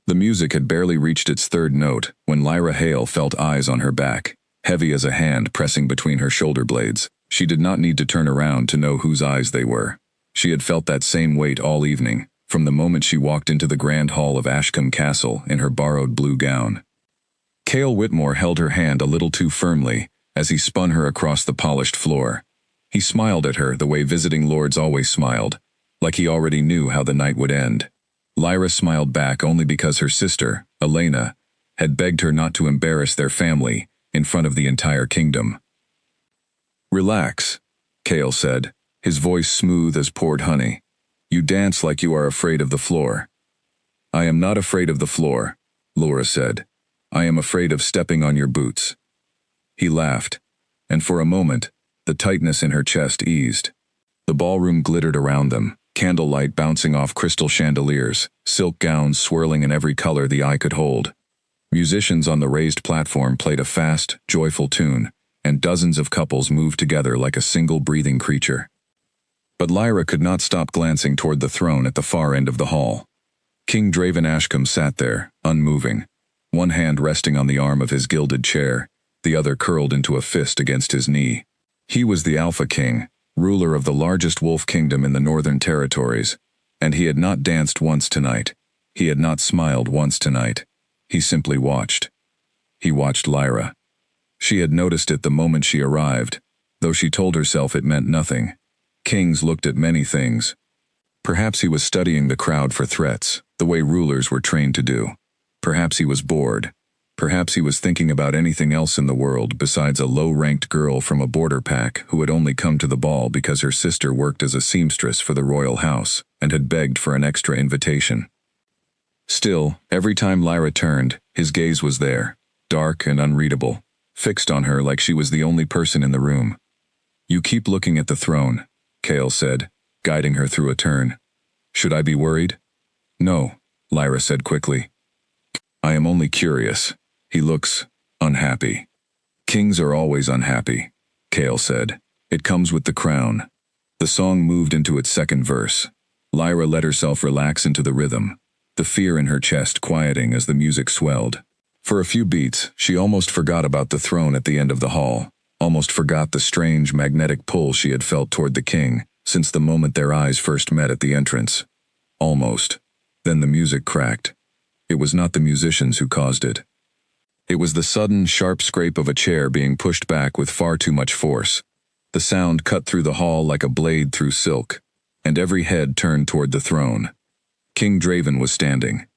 The music had barely reached its third note when Lyra Hale felt eyes on her back, heavy as a hand pressing between her shoulder blades. She did not need to turn around to know whose eyes they were. She had felt that same weight all evening, from the moment she walked into the grand hall of Ashcombe Castle in her borrowed blue gown. Cale Whitmore held her hand a little too firmly as he spun her across the polished floor. He smiled at her the way visiting lords always smiled, like he already knew how the night would end. Lyra smiled back only because her sister, Elena, had begged her not to embarrass their family in front of the entire kingdom. "Relax," Cale said, his voice smooth as poured honey. "You dance like you are afraid of the floor." "I am not afraid of the floor," Laura said. "I am afraid of stepping on your boots." He laughed, and for a moment, the tightness in her chest eased. The ballroom glittered around them, candlelight bouncing off crystal chandeliers, silk gowns swirling in every color the eye could hold. Musicians on the raised platform played a fast, joyful tune, and dozens of couples moved together like a single breathing creature. But Lyra could not stop glancing toward the throne at the far end of the hall. King Draven Ashcombe sat there, unmoving, one hand resting on the arm of his gilded chair, the other curled into a fist against his knee. He was the Alpha King, ruler of the largest wolf kingdom in the Northern Territories, and he had not danced once tonight. He had not smiled once tonight. He simply watched. He watched Lyra. She had noticed it the moment she arrived, though she told herself it meant nothing. Kings looked at many things. Perhaps he was studying the crowd for threats, the way rulers were trained to do. Perhaps he was bored. Perhaps he was thinking about anything else in the world besides a low-ranked girl from a border pack who had only come to the ball because her sister worked as a seamstress for the royal house and had begged for an extra invitation. Still, every time Lyra turned, his gaze was there, dark and unreadable, fixed on her like she was the only person in the room. "You keep looking at the throne," Cale said, guiding her through a turn. "Should I be worried?" "No," Lyra said quickly. "I am only curious. He looks unhappy." "Kings are always unhappy," Cale said. "It comes with the crown." The song moved into its second verse. Lyra let herself relax into the rhythm, the fear in her chest quieting as the music swelled. For a few beats, she almost forgot about the throne at the end of the hall, almost forgot the strange magnetic pull she had felt toward the king since the moment their eyes first met at the entrance. Almost. Then the music cracked. It was not the musicians who caused it. It was the sudden, sharp scrape of a chair being pushed back with far too much force. The sound cut through the hall like a blade through silk, and every head turned toward the throne. King Draven was standing.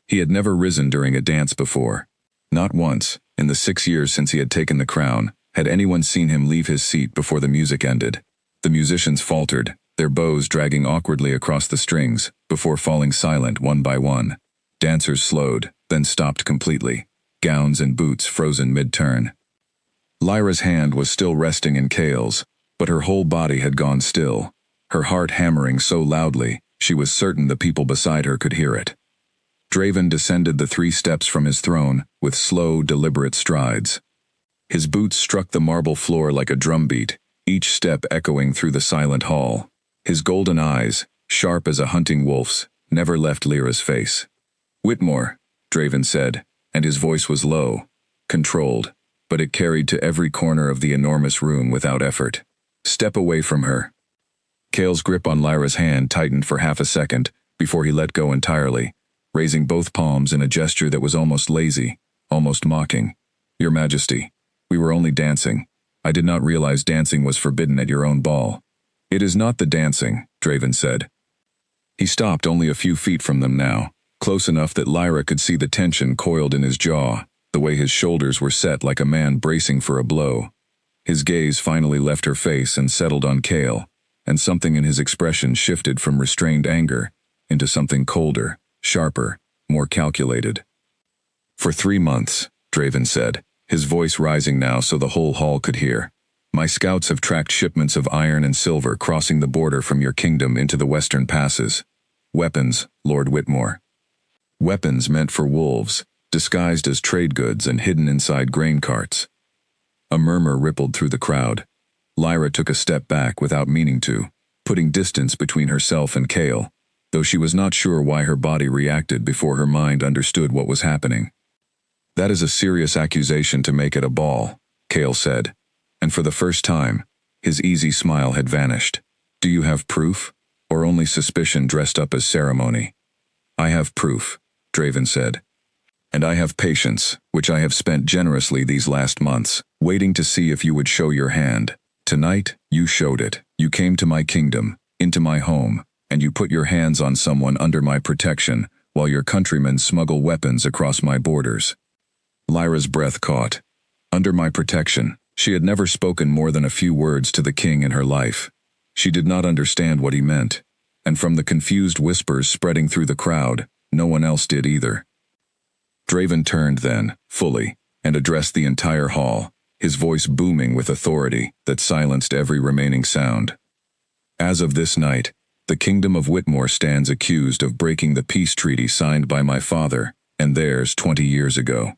He had never risen during a dance before. Not once, in the 6 years since he had taken the crown, had anyone seen him leave his seat before the music ended. The musicians faltered, their bows dragging awkwardly across the strings, before falling silent one by one. Dancers slowed, then stopped completely, gowns and boots frozen mid-turn. Lyra's hand was still resting in Cale's, but her whole body had gone still, her heart hammering so loudly, she was certain the people beside her could hear it. Draven descended the 3 steps from his throne with slow, deliberate strides. His boots struck the marble floor like a drumbeat, each step echoing through the silent hall. His golden eyes, sharp as a hunting wolf's, never left Lyra's face. "Whitmore," Draven said, and his voice was low, controlled, but it carried to every corner of the enormous room without effort. "Step away from her." Cale's grip on Lyra's hand tightened for half a second before he let go entirely, raising both palms in a gesture that was almost lazy, almost mocking. "Your Majesty, we were only dancing. I did not realize dancing was forbidden at your own ball." "It is not the dancing," Draven said. He stopped only a few feet from them now, close enough that Lyra could see the tension coiled in his jaw, the way his shoulders were set like a man bracing for a blow. His gaze finally left her face and settled on Cale, and something in his expression shifted from restrained anger into something colder, sharper, more calculated. "For 3 months," Draven said, his voice rising now so the whole hall could hear, "my scouts have tracked shipments of iron and silver crossing the border from your kingdom into the western passes. Weapons, Lord Whitmore. Weapons meant for wolves, disguised as trade goods and hidden inside grain carts." A murmur rippled through the crowd. Lyra took a step back without meaning to, putting distance between herself and Cale. though she was not sure why her body reacted before her mind understood what was happening. "That is a serious accusation to make at a ball," Cale said, and for the first time, his easy smile had vanished. "Do you have proof, or only suspicion dressed up as ceremony?" "I have proof," Draven said. "And I have patience, which I have spent generously these last months, waiting to see if you would show your hand. Tonight, you showed it. You came to my kingdom, into my home, and you put your hands on someone under my protection, while your countrymen smuggle weapons across my borders." Lyra's breath caught. Under my protection. She had never spoken more than a few words to the king in her life. She did not understand what he meant, and from the confused whispers spreading through the crowd, no one else did either. Draven turned then, fully, and addressed the entire hall, his voice booming with authority that silenced every remaining sound. "As of this night, the kingdom of Whitmore stands accused of breaking the peace treaty signed by my father and theirs 20 years ago.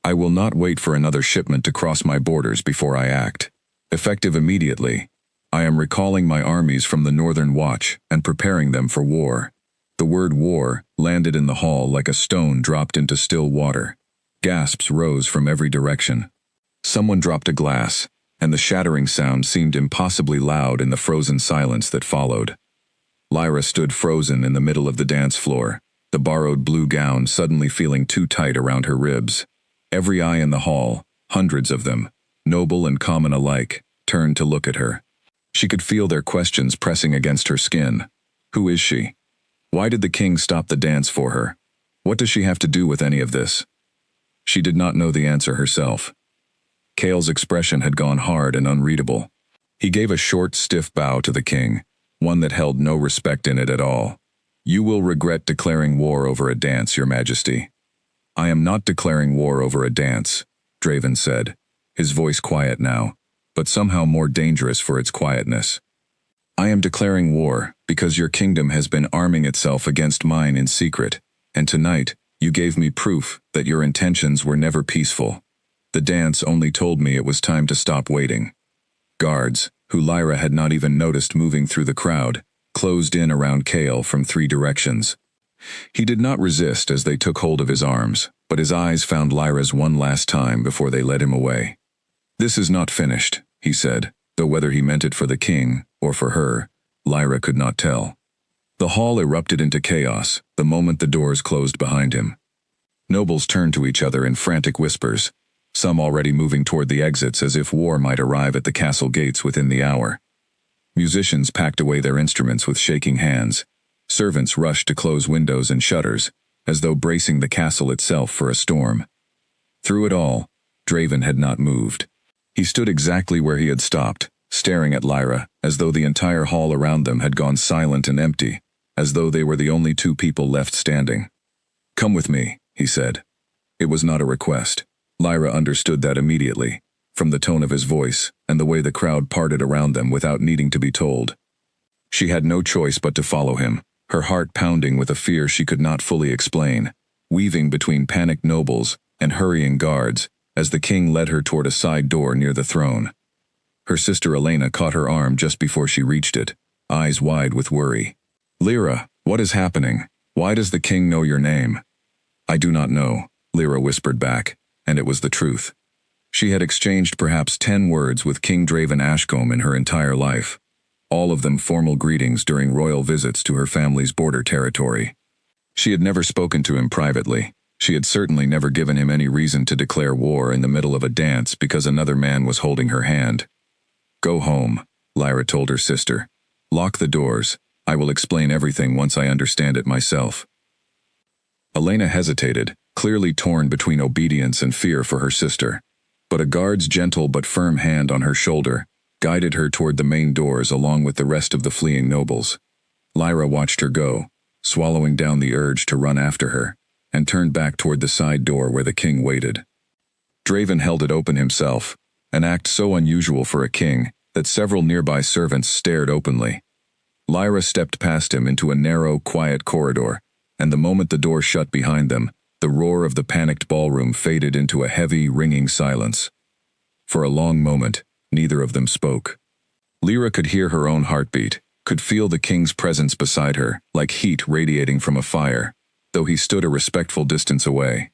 I will not wait for another shipment to cross my borders before I act. Effective immediately, I am recalling my armies from the Northern Watch and preparing them for war." The word war landed in the hall like a stone dropped into still water. Gasps rose from every direction. Someone dropped a glass, and the shattering sound seemed impossibly loud in the frozen silence that followed. Lyra stood frozen in the middle of the dance floor, the borrowed blue gown suddenly feeling too tight around her ribs. Every eye in the hall, hundreds of them, noble and common alike, turned to look at her. She could feel their questions pressing against her skin. Who is she? Why did the king stop the dance for her? What does she have to do with any of this? She did not know the answer herself. Cale's expression had gone hard and unreadable. He gave a short, stiff bow to the king, one that held no respect in it at all. "You will regret declaring war over a dance, your majesty." "I am not declaring war over a dance," Draven said, his voice quiet now, but somehow more dangerous for its quietness. "I am declaring war because your kingdom has been arming itself against mine in secret, and tonight you gave me proof that your intentions were never peaceful. The dance only told me it was time to stop waiting." Guards, who Lyra had not even noticed moving through the crowd, closed in around Cale from 3 directions. He did not resist as they took hold of his arms, but his eyes found Lyra's one last time before they led him away. "This is not finished," he said, though whether he meant it for the king or for her, Lyra could not tell. The hall erupted into chaos the moment the doors closed behind him. Nobles turned to each other in frantic whispers, some already moving toward the exits as if war might arrive at the castle gates within the hour. Musicians packed away their instruments with shaking hands. Servants rushed to close windows and shutters, as though bracing the castle itself for a storm. Through it all, Draven had not moved. He stood exactly where he had stopped, staring at Lyra, as though the entire hall around them had gone silent and empty, as though they were the only 2 people left standing. "Come with me," he said. It was not a request. Lyra understood that immediately, from the tone of his voice and the way the crowd parted around them without needing to be told. She had no choice but to follow him, her heart pounding with a fear she could not fully explain, weaving between panicked nobles and hurrying guards as the king led her toward a side door near the throne. Her sister Elena caught her arm just before she reached it, eyes wide with worry. "Lyra, what is happening? Why does the king know your name?" "I do not know," Lyra whispered back, and it was the truth. She had exchanged perhaps 10 words with King Draven Ashcombe in her entire life, all of them formal greetings during royal visits to her family's border territory. She had never spoken to him privately. She had certainly never given him any reason to declare war in the middle of a dance because another man was holding her hand. "Go home," Lyra told her sister. "Lock the doors. I will explain everything once I understand it myself." Elena hesitated, clearly torn between obedience and fear for her sister, but a guard's gentle but firm hand on her shoulder guided her toward the main doors along with the rest of the fleeing nobles. Lyra watched her go, swallowing down the urge to run after her, and turned back toward the side door where the king waited. Draven held it open himself, an act so unusual for a king that several nearby servants stared openly. Lyra stepped past him into a narrow, quiet corridor, and the moment the door shut behind them, the roar of the panicked ballroom faded into a heavy, ringing silence. For a long moment, neither of them spoke. Lyra could hear her own heartbeat, could feel the king's presence beside her, like heat radiating from a fire, though he stood a respectful distance away.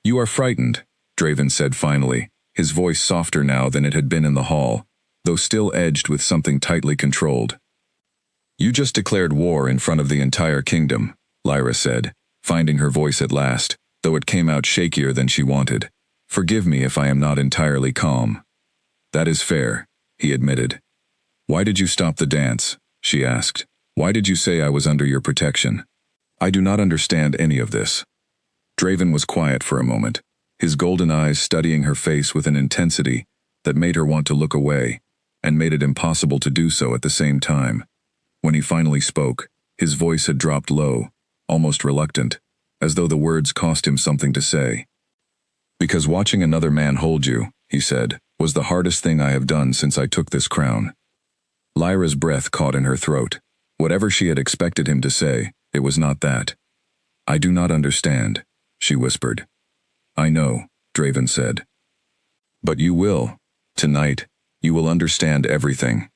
"You are frightened," Draven said finally, his voice softer now than it had been in the hall, though still edged with something tightly controlled. "You just declared war in front of the entire kingdom," Lyra said, finding her voice at last, though it came out shakier than she wanted. "Forgive me if I am not entirely calm." "That is fair," he admitted. "Why did you stop the dance?" she asked. "Why did you say I was under your protection? I do not understand any of this." Draven was quiet for a moment, his golden eyes studying her face with an intensity that made her want to look away, and made it impossible to do so at the same time. When he finally spoke, his voice had dropped low, almost reluctant, as though the words cost him something to say. "Because watching another man hold you," he said, "was the hardest thing I have done since I took this crown." Lyra's breath caught in her throat. Whatever she had expected him to say, it was not that. "I do not understand," she whispered. "I know," Draven said. "But you will. Tonight, you will understand everything."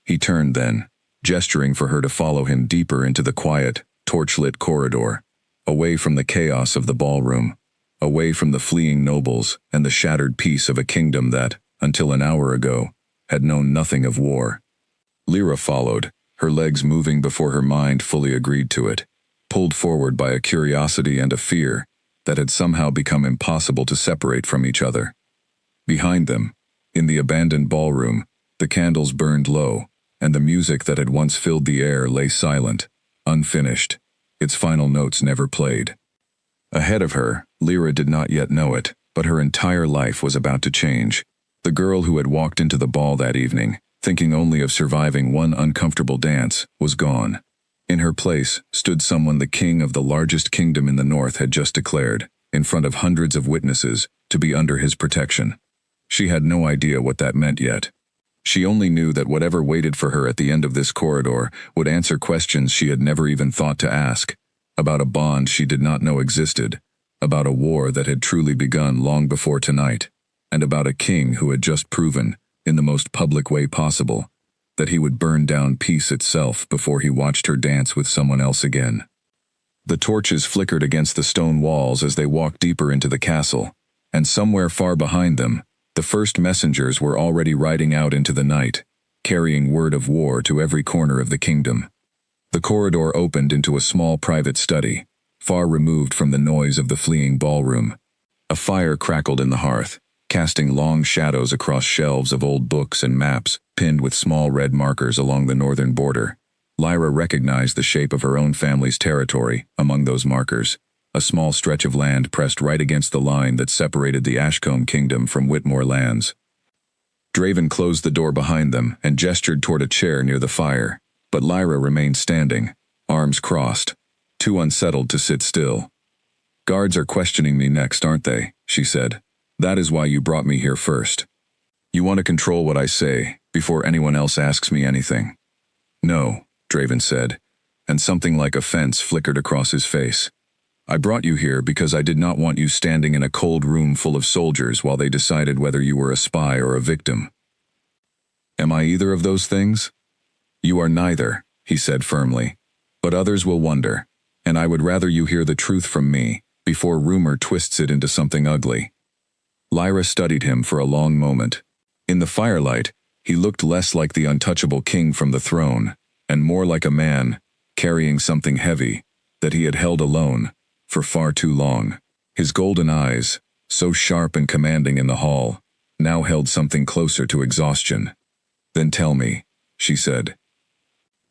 He turned then, gesturing for her to follow him deeper into the quiet, torch-lit corridor, away from the chaos of the ballroom, away from the fleeing nobles and the shattered peace of a kingdom that, until an hour ago, had known nothing of war. Lyra followed, her legs moving before her mind fully agreed to it, pulled forward by a curiosity and a fear that had somehow become impossible to separate from each other. Behind them, in the abandoned ballroom, the candles burned low, and the music that had once filled the air lay silent, unfinished, its final notes never played. Ahead of her, Lyra did not yet know it, but her entire life was about to change. The girl who had walked into the ball that evening, thinking only of surviving one uncomfortable dance, was gone. In her place stood someone the king of the largest kingdom in the north had just declared, in front of hundreds of witnesses, to be under his protection. She had no idea what that meant yet. She only knew that whatever waited for her at the end of this corridor would answer questions she had never even thought to ask, about a bond she did not know existed, about a war that had truly begun long before tonight, and about a king who had just proven, in the most public way possible, that he would burn down peace itself before he watched her dance with someone else again. The torches flickered against the stone walls as they walked deeper into the castle, and somewhere far behind them, the first messengers were already riding out into the night, carrying word of war to every corner of the kingdom. The corridor opened into a small private study, far removed from the noise of the fleeing ballroom. A fire crackled in the hearth, casting long shadows across shelves of old books and maps pinned with small red markers along the northern border. Lyra recognized the shape of her own family's territory among those markers, a small stretch of land pressed right against the line that separated the Ashcombe kingdom from Whitmore lands. Draven closed the door behind them and gestured toward a chair near the fire, but Lyra remained standing, arms crossed, too unsettled to sit still. "Guards are questioning me next, aren't they?" she said. "That is why you brought me here first. You want to control what I say before anyone else asks me anything." "No," Draven said, and something like offense flickered across his face. "I brought you here because I did not want you standing in a cold room full of soldiers while they decided whether you were a spy or a victim." "Am I either of those things?" "You are neither," he said firmly. "But others will wonder, and I would rather you hear the truth from me before rumor twists it into something ugly." Lyra studied him for a long moment. In the firelight, he looked less like the untouchable king from the throne, and more like a man, carrying something heavy, that he had held alone, for far too long. His golden eyes, so sharp and commanding in the hall, now held something closer to exhaustion. "Then tell me," she said.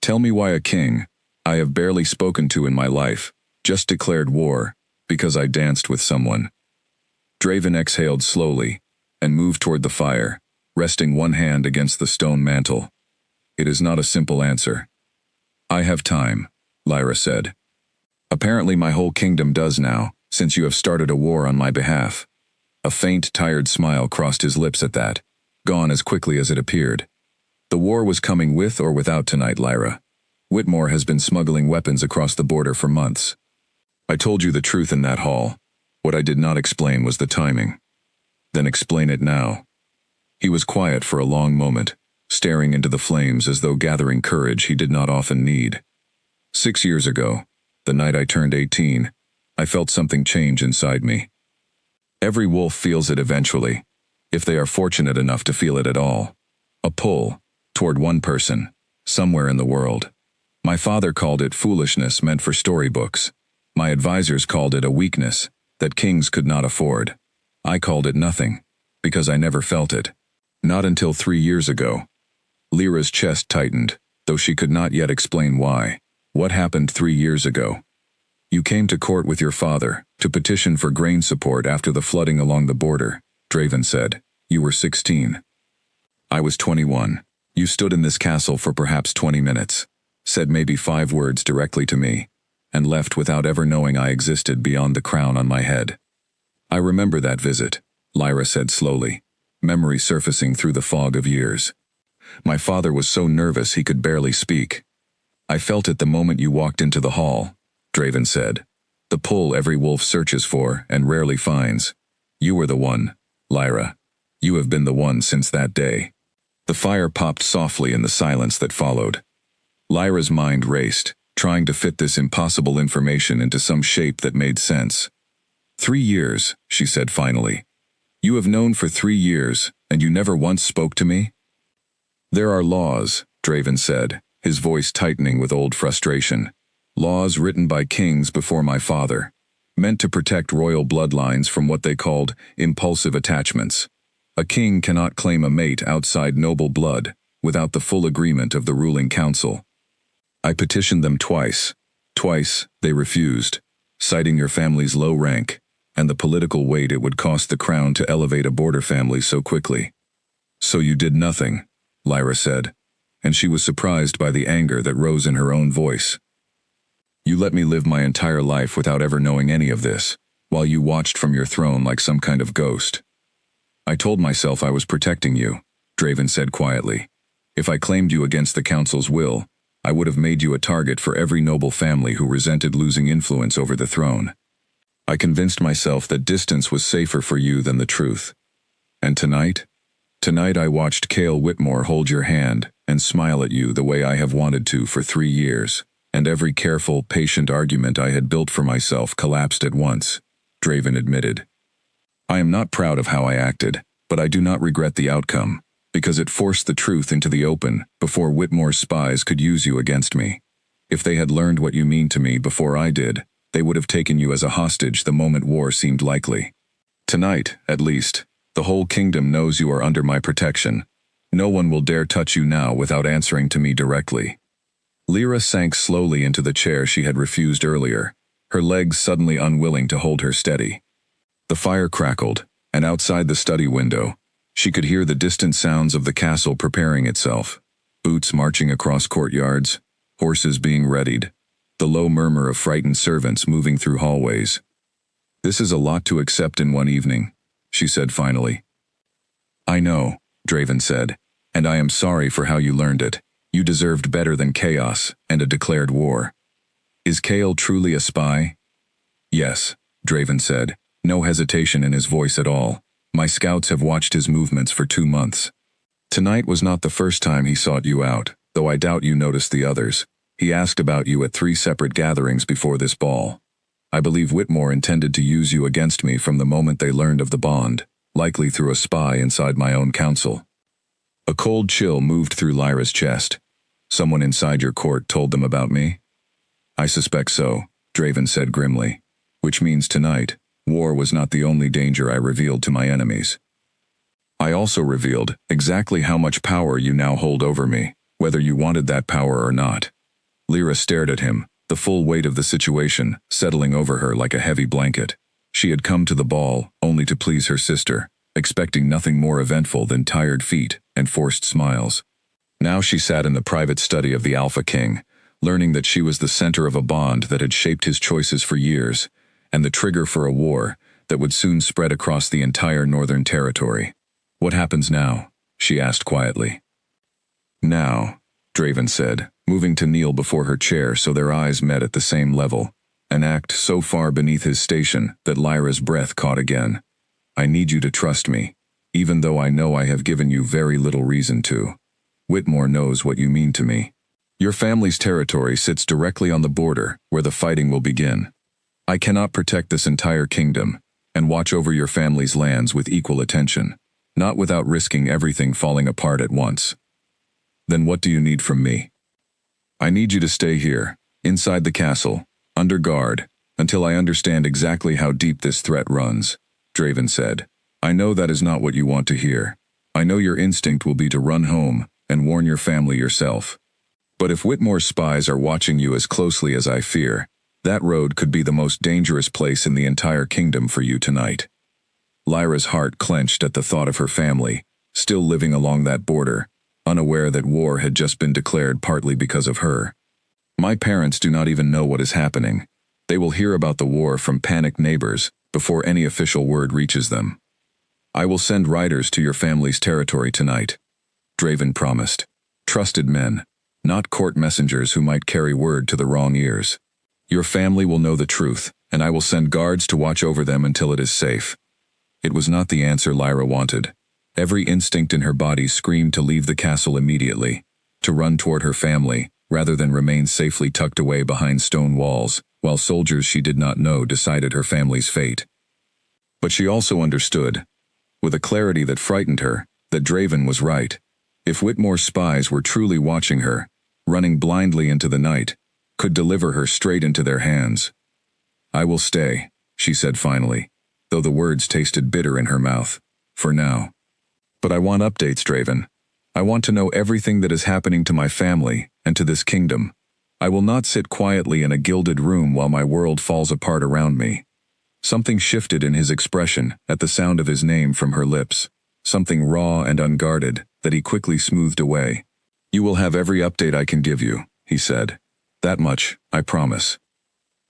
"Tell me why a king I have barely spoken to in my life just declared war because I danced with someone." Draven exhaled slowly and moved toward the fire, resting one hand against the stone mantle. "It is not a simple answer." "I have time," Lyra said. "Apparently my whole kingdom does now, since you have started a war on my behalf." A faint, tired smile crossed his lips at that, gone as quickly as it appeared. "The war was coming with or without tonight, Lyra. Whitmore has been smuggling weapons across the border for months. I told you the truth in that hall. What I did not explain was the timing." "Then explain it now." He was quiet for a long moment, staring into the flames as though gathering courage he did not often need. 6 years ago, the night I turned 18, I felt something change inside me. Every wolf feels it eventually, if they are fortunate enough to feel it at all. A pull, toward one person, somewhere in the world. My father called it foolishness meant for storybooks. My advisors called it a weakness that kings could not afford. I called it nothing, because I never felt it. Not until 3 years ago. Lyra's chest tightened, though she could not yet explain why. What happened 3 years ago? You came to court with your father, to petition for grain support after the flooding along the border, Draven said. You were 16. I was 21. You stood in this castle for perhaps 20 minutes, said maybe 5 words directly to me, and left without ever knowing I existed beyond the crown on my head. I remember that visit, Lyra said slowly, memory surfacing through the fog of years. My father was so nervous he could barely speak. I felt it the moment you walked into the hall, Draven said. The pull every wolf searches for and rarely finds. You were the one, Lyra. You have been the one since that day. The fire popped softly in the silence that followed. Lyra's mind raced, trying to fit this impossible information into some shape that made sense. 3 years, she said finally. You have known for 3 years, and you never once spoke to me? There are laws, Draven said, his voice tightening with old frustration. Laws written by kings before my father, meant to protect royal bloodlines from what they called impulsive attachments. A king cannot claim a mate outside noble blood without the full agreement of the ruling council. I petitioned them twice. Twice, they refused, citing your family's low rank and the political weight it would cost the crown to elevate a border family so quickly. So you did nothing, Lyra said, and she was surprised by the anger that rose in her own voice. You let me live my entire life without ever knowing any of this, while you watched from your throne like some kind of ghost. I told myself I was protecting you, Draven said quietly. If I claimed you against the council's will, I would have made you a target for every noble family who resented losing influence over the throne. I convinced myself that distance was safer for you than the truth. And tonight? Tonight I watched Cale Whitmore hold your hand and smile at you the way I have wanted to for 3 years, and every careful, patient argument I had built for myself collapsed at once, Draven admitted. I am not proud of how I acted, but I do not regret the outcome, because it forced the truth into the open before Whitmore's spies could use you against me. If they had learned what you mean to me before I did, they would have taken you as a hostage the moment war seemed likely. Tonight, at least, the whole kingdom knows you are under my protection. No one will dare touch you now without answering to me directly. Lyra sank slowly into the chair she had refused earlier, her legs suddenly unwilling to hold her steady. The fire crackled, and outside the study window, she could hear the distant sounds of the castle preparing itself, boots marching across courtyards, horses being readied, the low murmur of frightened servants moving through hallways. This is a lot to accept in one evening, she said finally. I know, Draven said, and I am sorry for how you learned it. You deserved better than chaos and a declared war. Is Cale truly a spy? Yes, Draven said, no hesitation in his voice at all. My scouts have watched his movements for 2 months. Tonight was not the first time he sought you out, though I doubt you noticed the others. He asked about you at 3 separate gatherings before this ball. I believe Whitmore intended to use you against me from the moment they learned of the bond, likely through a spy inside my own council. A cold chill moved through Lyra's chest. Someone inside your court told them about me? I suspect so, Draven said grimly. Which means tonight, war was not the only danger I revealed to my enemies. I also revealed exactly how much power you now hold over me, whether you wanted that power or not. Lyra stared at him, the full weight of the situation settling over her like a heavy blanket. She had come to the ball only to please her sister, expecting nothing more eventful than tired feet and forced smiles. Now she sat in the private study of the Alpha King, learning that she was the center of a bond that had shaped his choices for years, and the trigger for a war that would soon spread across the entire northern territory. What happens now? She asked quietly. Now, Draven said, moving to kneel before her chair so their eyes met at the same level, an act so far beneath his station that Lyra's breath caught again. I need you to trust me, even though I know I have given you very little reason to. Whitmore knows what you mean to me. Your family's territory sits directly on the border where the fighting will begin. I cannot protect this entire kingdom and watch over your family's lands with equal attention, not without risking everything falling apart at once. Then what do you need from me? I need you to stay here, inside the castle, under guard, until I understand exactly how deep this threat runs, Draven said. I know that is not what you want to hear. I know your instinct will be to run home and warn your family yourself. But if Whitmore's spies are watching you as closely as I fear, that road could be the most dangerous place in the entire kingdom for you tonight. Lyra's heart clenched at the thought of her family, still living along that border, unaware that war had just been declared partly because of her. My parents do not even know what is happening. They will hear about the war from panicked neighbors before any official word reaches them. I will send riders to your family's territory tonight, Draven promised. Trusted men, not court messengers who might carry word to the wrong ears. Your family will know the truth, and I will send guards to watch over them until it is safe. It was not the answer Lyra wanted. Every instinct in her body screamed to leave the castle immediately, to run toward her family, rather than remain safely tucked away behind stone walls, while soldiers she did not know decided her family's fate. But she also understood, with a clarity that frightened her, that Draven was right. If Whitmore's spies were truly watching her, running blindly into the night, could deliver her straight into their hands. I will stay, she said finally, though the words tasted bitter in her mouth. For now. But I want updates, Draven. I want to know everything that is happening to my family and to this kingdom. I will not sit quietly in a gilded room while my world falls apart around me. Something shifted in his expression at the sound of his name from her lips, something raw and unguarded that he quickly smoothed away. You will have every update I can give you, he said. That much, I promise.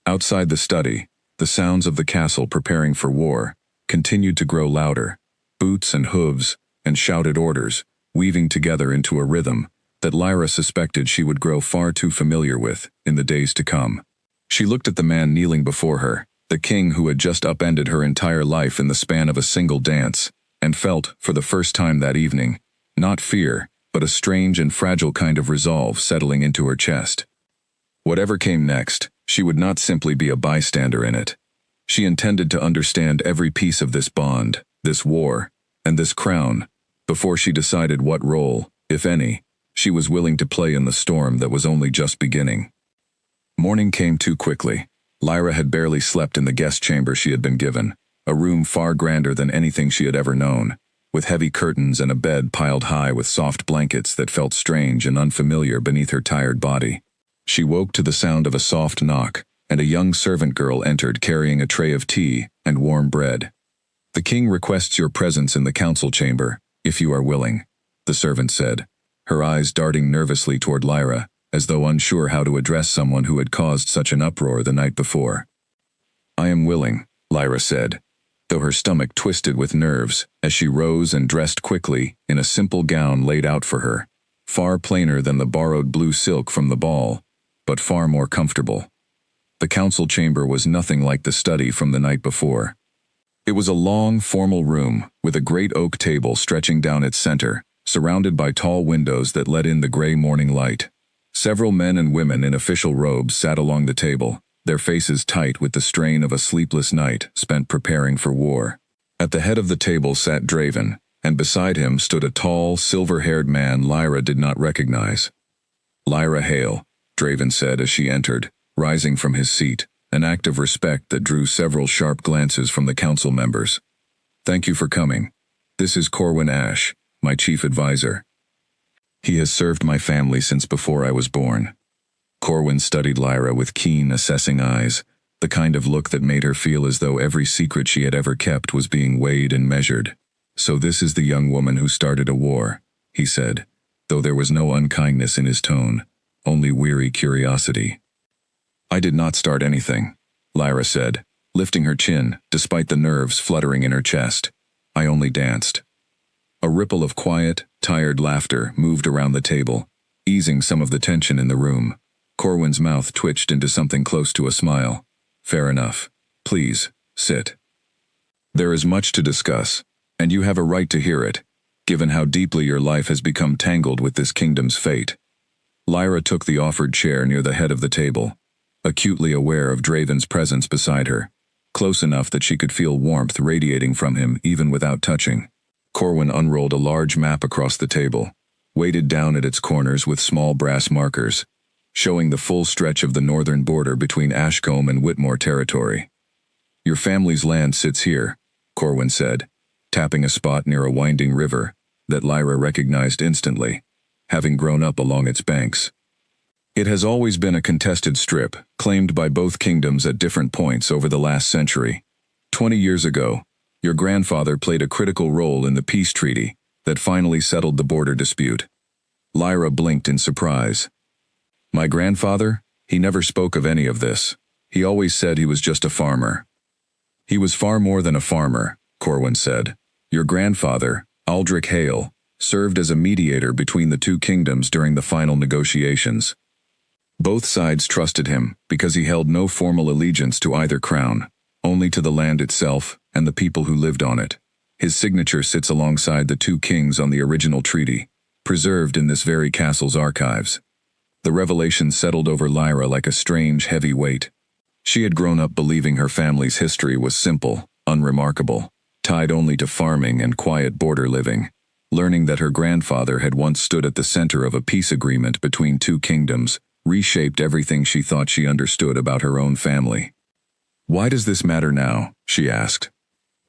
Outside the study, the sounds of the castle preparing for war continued to grow louder, boots and hooves and shouted orders, weaving together into a rhythm that Lyra suspected she would grow far too familiar with in the days to come. She looked at the man kneeling before her, the king who had just upended her entire life in the span of a single dance, and felt, for the first time that evening, not fear, but a strange and fragile kind of resolve settling into her chest. Whatever came next, she would not simply be a bystander in it. She intended to understand every piece of this bond, this war, and this crown, before she decided what role, if any, she was willing to play in the storm that was only just beginning. Morning came too quickly. Lyra had barely slept in the guest chamber she had been given, a room far grander than anything she had ever known, with heavy curtains and a bed piled high with soft blankets that felt strange and unfamiliar beneath her tired body. She woke to the sound of a soft knock, and a young servant girl entered carrying a tray of tea and warm bread. The king requests your presence in the council chamber, if you are willing, the servant said, her eyes darting nervously toward Lyra, as though unsure how to address someone who had caused such an uproar the night before. I am willing, Lyra said, though her stomach twisted with nerves as she rose and dressed quickly in a simple gown laid out for her, far plainer than the borrowed blue silk from the ball, but far more comfortable. The council chamber was nothing like the study from the night before. It was a long, formal room with a great oak table stretching down its center, surrounded by tall windows that let in the gray morning light. Several men and women in official robes sat along the table, their faces tight with the strain of a sleepless night spent preparing for war. At the head of the table sat Draven, and beside him stood a tall, silver-haired man Lyra did not recognize. Lyra Hale, Draven said as she entered, rising from his seat, an act of respect that drew several sharp glances from the council members. Thank you for coming. This is Corwin Ash, my chief advisor. He has served my family since before I was born. Corwin studied Lyra with keen, assessing eyes, the kind of look that made her feel as though every secret she had ever kept was being weighed and measured. So this is the young woman who started a war, he said, though there was no unkindness in his tone, only weary curiosity. I did not start anything, Lyra said, lifting her chin, despite the nerves fluttering in her chest. I only danced. A ripple of quiet, tired laughter moved around the table, easing some of the tension in the room. Corwin's mouth twitched into something close to a smile. Fair enough. Please, sit. There is much to discuss, and you have a right to hear it. given how deeply your life has become tangled with this kingdom's fate. Lyra took the offered chair near the head of the table, acutely aware of Draven's presence beside her, close enough that she could feel warmth radiating from him even without touching. Corwin unrolled a large map across the table, weighted down at its corners with small brass markers, showing the full stretch of the northern border between Ashcombe and Whitmore territory. Your family's land sits here, Corwin said, tapping a spot near a winding river that Lyra recognized instantly, having grown up along its banks. It has always been a contested strip, claimed by both kingdoms at different points over the last century. 20 years ago, your grandfather played a critical role in the peace treaty that finally settled the border dispute. Lyra blinked in surprise. My grandfather? He never spoke of any of this. He always said he was just a farmer. He was far more than a farmer, Corwin said. Your grandfather, Aldrich Hale, served as a mediator between the two kingdoms during the final negotiations. Both sides trusted him because he held no formal allegiance to either crown, only to the land itself and the people who lived on it. His signature sits alongside the two kings on the original treaty, preserved in this very castle's archives. The revelation settled over Lyra like a strange, heavy weight. She had grown up believing her family's history was simple, unremarkable, tied only to farming and quiet border living. Learning that her grandfather had once stood at the center of a peace agreement between two kingdoms reshaped everything she thought she understood about her own family. Why does this matter now? She asked.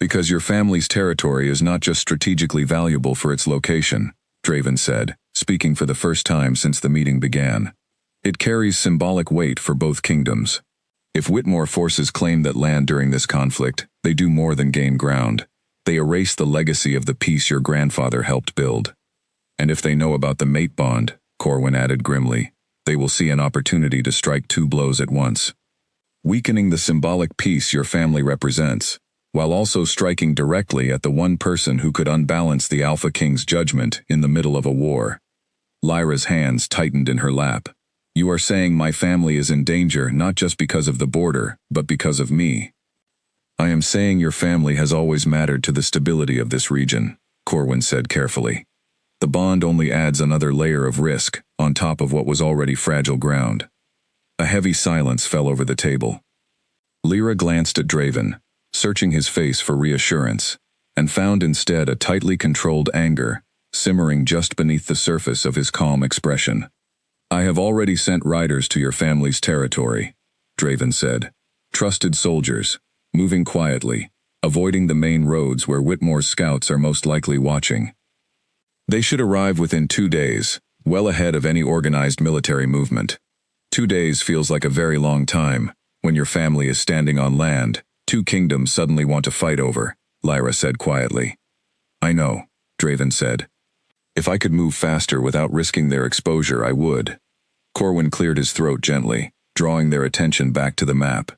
Because your family's territory is not just strategically valuable for its location, Draven said, speaking for the first time since the meeting began. It carries symbolic weight for both kingdoms. If Whitmore forces claim that land during this conflict, they do more than gain ground. They erase the legacy of the peace your grandfather helped build. And if they know about the mate bond, Corwin added grimly, they will see an opportunity to strike two blows at once. Weakening the symbolic peace your family represents, while also striking directly at the one person who could unbalance the Alpha King's judgment in the middle of a war. Lyra's hands tightened in her lap. You are saying my family is in danger not just because of the border, but because of me. I am saying your family has always mattered to the stability of this region, Corwin said carefully. The bond only adds another layer of risk on top of what was already fragile ground. A heavy silence fell over the table. Lyra glanced at Draven, searching his face for reassurance, and found instead a tightly controlled anger simmering just beneath the surface of his calm expression. I have already sent riders to your family's territory, Draven said. Trusted soldiers, moving quietly, avoiding the main roads where Whitmore's scouts are most likely watching. They should arrive within 2 days, well ahead of any organized military movement. 2 days feels like a very long time. When your family is standing on land, two kingdoms suddenly want to fight over, Lyra said quietly. I know, Draven said. If I could move faster without risking their exposure, I would. Corwin cleared his throat gently, drawing their attention back to the map.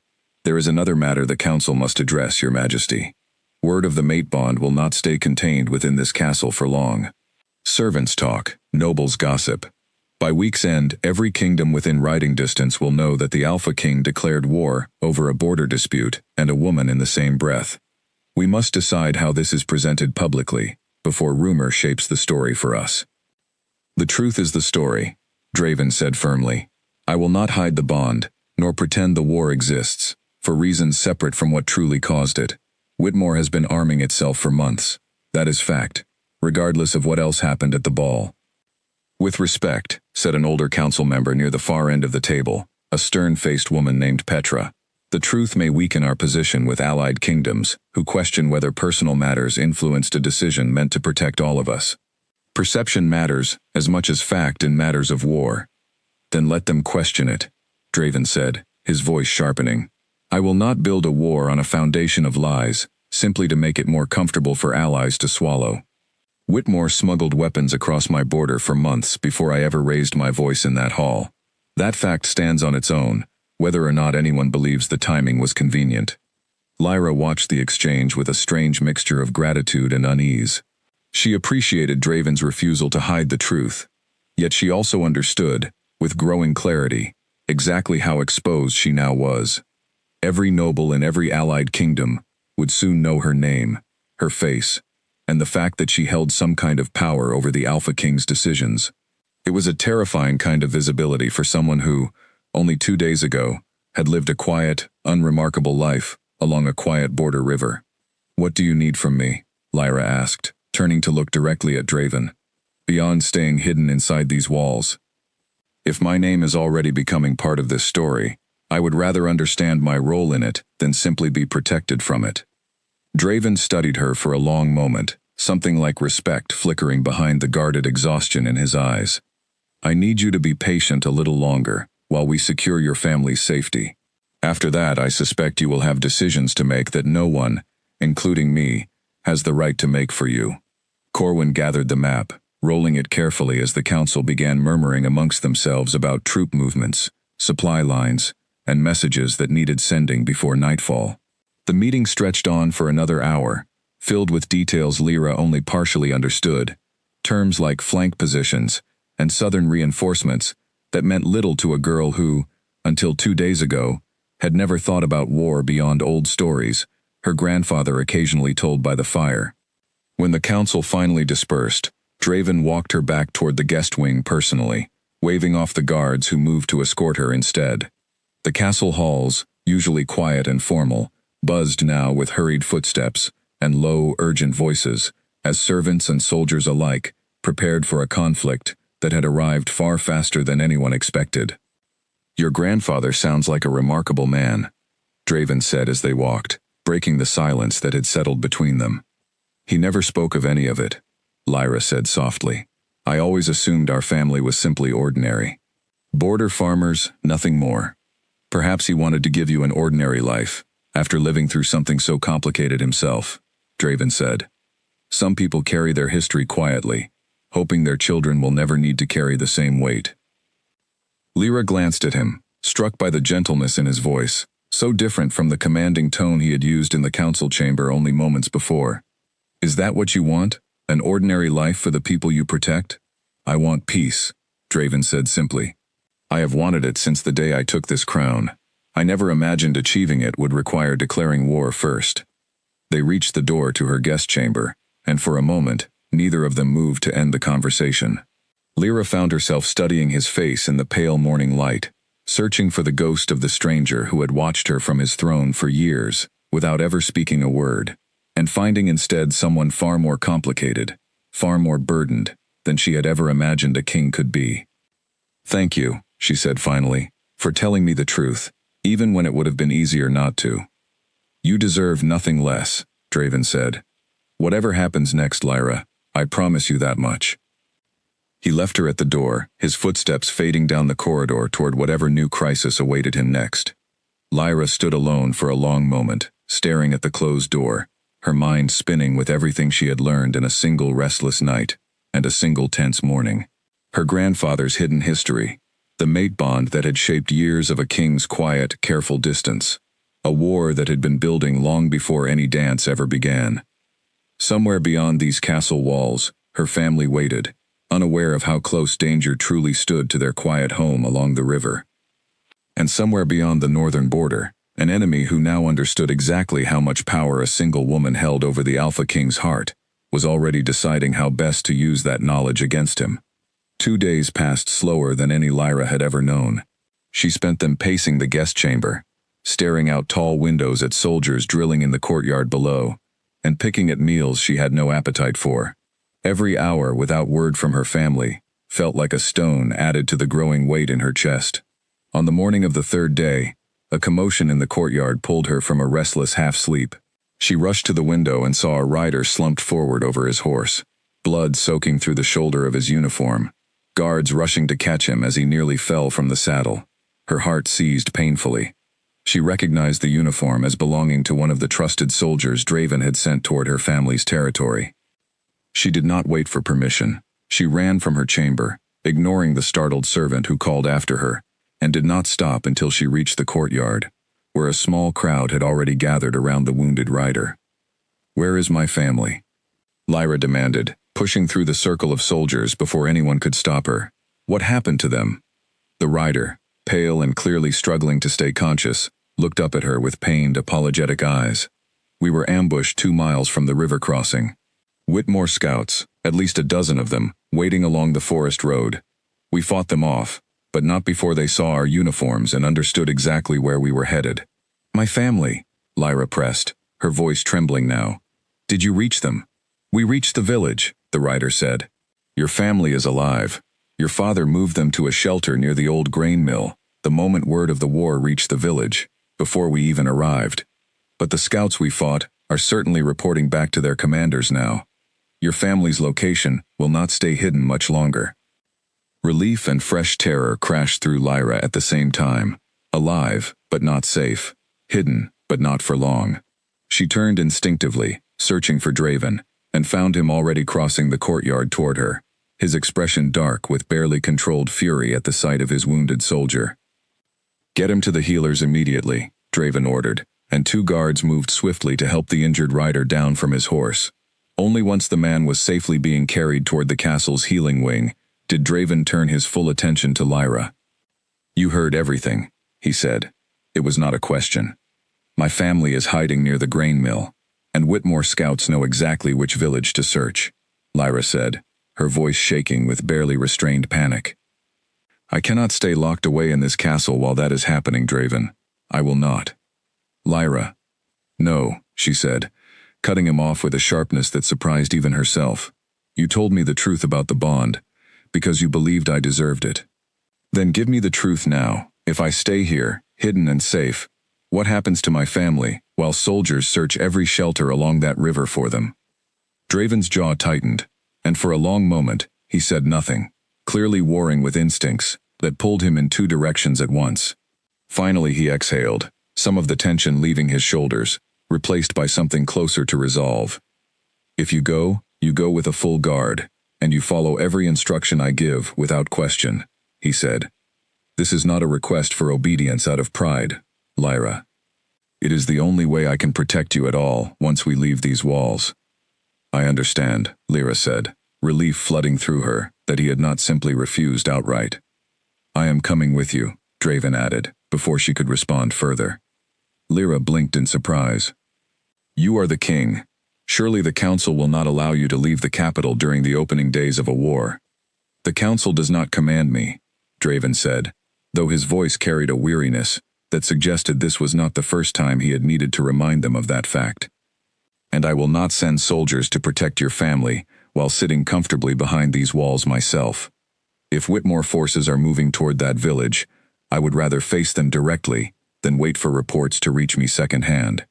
There is another matter the council must address, Your Majesty. Word of the mate bond will not stay contained within this castle for long. Servants talk, nobles gossip. By week's end, every kingdom within riding distance will know that the Alpha King declared war over a border dispute and a woman in the same breath. We must decide how this is presented publicly, before rumor shapes the story for us. The truth is the story, Draven said firmly. I will not hide the bond, nor pretend the war exists, for reasons separate from what truly caused it. Whitmore has been arming itself for months. That is fact, regardless of what else happened at the ball. With respect, said an older council member near the far end of the table, a stern-faced woman named Petra. The truth may weaken our position with allied kingdoms, who question whether personal matters influenced a decision meant to protect all of us. Perception matters as much as fact in matters of war. Then let them question it, Draven said, his voice sharpening. I will not build a war on a foundation of lies, simply to make it more comfortable for allies to swallow. Whitmore smuggled weapons across my border for months before I ever raised my voice in that hall. That fact stands on its own, whether or not anyone believes the timing was convenient. Lyra watched the exchange with a strange mixture of gratitude and unease. She appreciated Draven's refusal to hide the truth, yet she also understood, with growing clarity, exactly how exposed she now was. Every noble in every allied kingdom would soon know her name, her face, and the fact that she held some kind of power over the Alpha King's decisions. It was a terrifying kind of visibility for someone who, only 2 days ago, had lived a quiet, unremarkable life along a quiet border river. "What do you need from me?" Lyra asked, turning to look directly at Draven. "Beyond staying hidden inside these walls. If my name is already becoming part of this story, I would rather understand my role in it than simply be protected from it." Draven studied her for a long moment, something like respect flickering behind the guarded exhaustion in his eyes. "I need you to be patient a little longer, while we secure your family's safety. After that, I suspect you will have decisions to make that no one, including me, has the right to make for you." Corwin gathered the map, rolling it carefully as the council began murmuring amongst themselves about troop movements, supply lines, and messages that needed sending before nightfall. The meeting stretched on for another hour, filled with details Lyra only partially understood, terms like flank positions and southern reinforcements that meant little to a girl who, until 2 days ago, had never thought about war beyond old stories her grandfather occasionally told by the fire. When the council finally dispersed, Draven walked her back toward the guest wing personally, waving off the guards who moved to escort her instead. The castle halls, usually quiet and formal, buzzed now with hurried footsteps and low, urgent voices, as servants and soldiers alike prepared for a conflict that had arrived far faster than anyone expected. "Your grandfather sounds like a remarkable man," Draven said as they walked, breaking the silence that had settled between them. "He never spoke of any of it," Lyra said softly. "I always assumed our family was simply ordinary. Border farmers, nothing more. Perhaps he wanted to give you an ordinary life, after living through something so complicated himself," Draven said. "Some people carry their history quietly, hoping their children will never need to carry the same weight." Lyra glanced at him, struck by the gentleness in his voice, so different from the commanding tone he had used in the council chamber only moments before. "Is that what you want? An ordinary life for the people you protect?" "I want peace," Draven said simply. "I have wanted it since the day I took this crown. I never imagined achieving it would require declaring war first." They reached the door to her guest chamber, and for a moment, neither of them moved to end the conversation. Lyra found herself studying his face in the pale morning light, searching for the ghost of the stranger who had watched her from his throne for years, without ever speaking a word, and finding instead someone far more complicated, far more burdened, than she had ever imagined a king could be. "Thank you," she said finally, "for telling me the truth, even when it would have been easier not to." "You deserve nothing less," Draven said. "Whatever happens next, Lyra, I promise you that much." He left her at the door, his footsteps fading down the corridor toward whatever new crisis awaited him next. Lyra stood alone for a long moment, staring at the closed door, her mind spinning with everything she had learned in a single restless night and a single tense morning. Her grandfather's hidden history, the mate bond that had shaped years of a king's quiet, careful distance, a war that had been building long before any dance ever began. Somewhere beyond these castle walls, her family waited, unaware of how close danger truly stood to their quiet home along the river. And somewhere beyond the northern border, an enemy who now understood exactly how much power a single woman held over the Alpha King's heart, was already deciding how best to use that knowledge against him. 2 days passed slower than any Lyra had ever known. She spent them pacing the guest chamber, staring out tall windows at soldiers drilling in the courtyard below, and picking at meals she had no appetite for. Every hour without word from her family felt like a stone added to the growing weight in her chest. On the morning of the 3rd day, a commotion in the courtyard pulled her from a restless half-sleep. She rushed to the window and saw a rider slumped forward over his horse, blood soaking through the shoulder of his uniform, guards rushing to catch him as he nearly fell from the saddle. Her heart seized painfully. She recognized the uniform as belonging to one of the trusted soldiers Draven had sent toward her family's territory. She did not wait for permission. She ran from her chamber, ignoring the startled servant who called after her, and did not stop until she reached the courtyard, where a small crowd had already gathered around the wounded rider. "Where is my family?" Lyra demanded, pushing through the circle of soldiers before anyone could stop her. "What happened to them?" The rider, pale and clearly struggling to stay conscious, looked up at her with pained, apologetic eyes. "We were ambushed 2 miles from the river crossing." Whitmore scouts, at least a dozen of them, waiting along the forest road. We fought them off, but not before they saw our uniforms and understood exactly where we were headed. My family, Lyra pressed, her voice trembling now. Did you reach them? We reached the village, the rider said. Your family is alive. Your father moved them to a shelter near the old grain mill, the moment word of the war reached the village, before we even arrived. But the scouts we fought are certainly reporting back to their commanders now. Your family's location will not stay hidden much longer. Relief and fresh terror crashed through Lyra at the same time. Alive, but not safe. Hidden, but not for long. She turned instinctively, searching for Draven, and found him already crossing the courtyard toward her, his expression dark with barely controlled fury at the sight of his wounded soldier. Get him to the healers immediately, Draven ordered, and 2 guards moved swiftly to help the injured rider down from his horse. Only once the man was safely being carried toward the castle's healing wing did Draven turn his full attention to Lyra. You heard everything, he said. It was not a question. My family is hiding near the grain mill, and Whitmore scouts know exactly which village to search, Lyra said, her voice shaking with barely restrained panic. I cannot stay locked away in this castle while that is happening, Draven. I will not. Lyra. No, she said, cutting him off with a sharpness that surprised even herself. You told me the truth about the bond, because you believed I deserved it. Then give me the truth now. If I stay here, hidden and safe, what happens to my family, while soldiers search every shelter along that river for them? Draven's jaw tightened, and for a long moment, he said nothing, clearly warring with instincts that pulled him in 2 directions at once. Finally he exhaled, some of the tension leaving his shoulders, replaced by something closer to resolve. If you go with a full guard, and you follow every instruction I give without question, he said. This is not a request for obedience out of pride, Lyra. It is the only way I can protect you at all once we leave these walls. I understand, Lyra said, relief flooding through her that he had not simply refused outright. I am coming with you, Draven added, before she could respond further. Lyra blinked in surprise. You are the king. Surely the council will not allow you to leave the capital during the opening days of a war. The council does not command me, Draven said, though his voice carried a weariness that suggested this was not the first time he had needed to remind them of that fact. And I will not send soldiers to protect your family while sitting comfortably behind these walls myself. If Whitmore forces are moving toward that village, I would rather face them directly than wait for reports to reach me secondhand.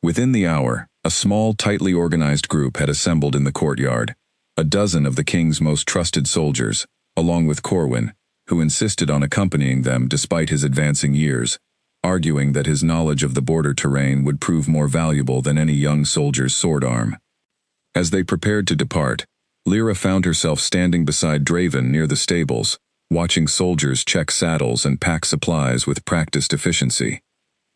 Within the hour, a small, tightly organized group had assembled in the courtyard, a dozen of the king's most trusted soldiers, along with Corwin, who insisted on accompanying them despite his advancing years, arguing that his knowledge of the border terrain would prove more valuable than any young soldier's sword arm. As they prepared to depart, Lyra found herself standing beside Draven near the stables, watching soldiers check saddles and pack supplies with practiced efficiency.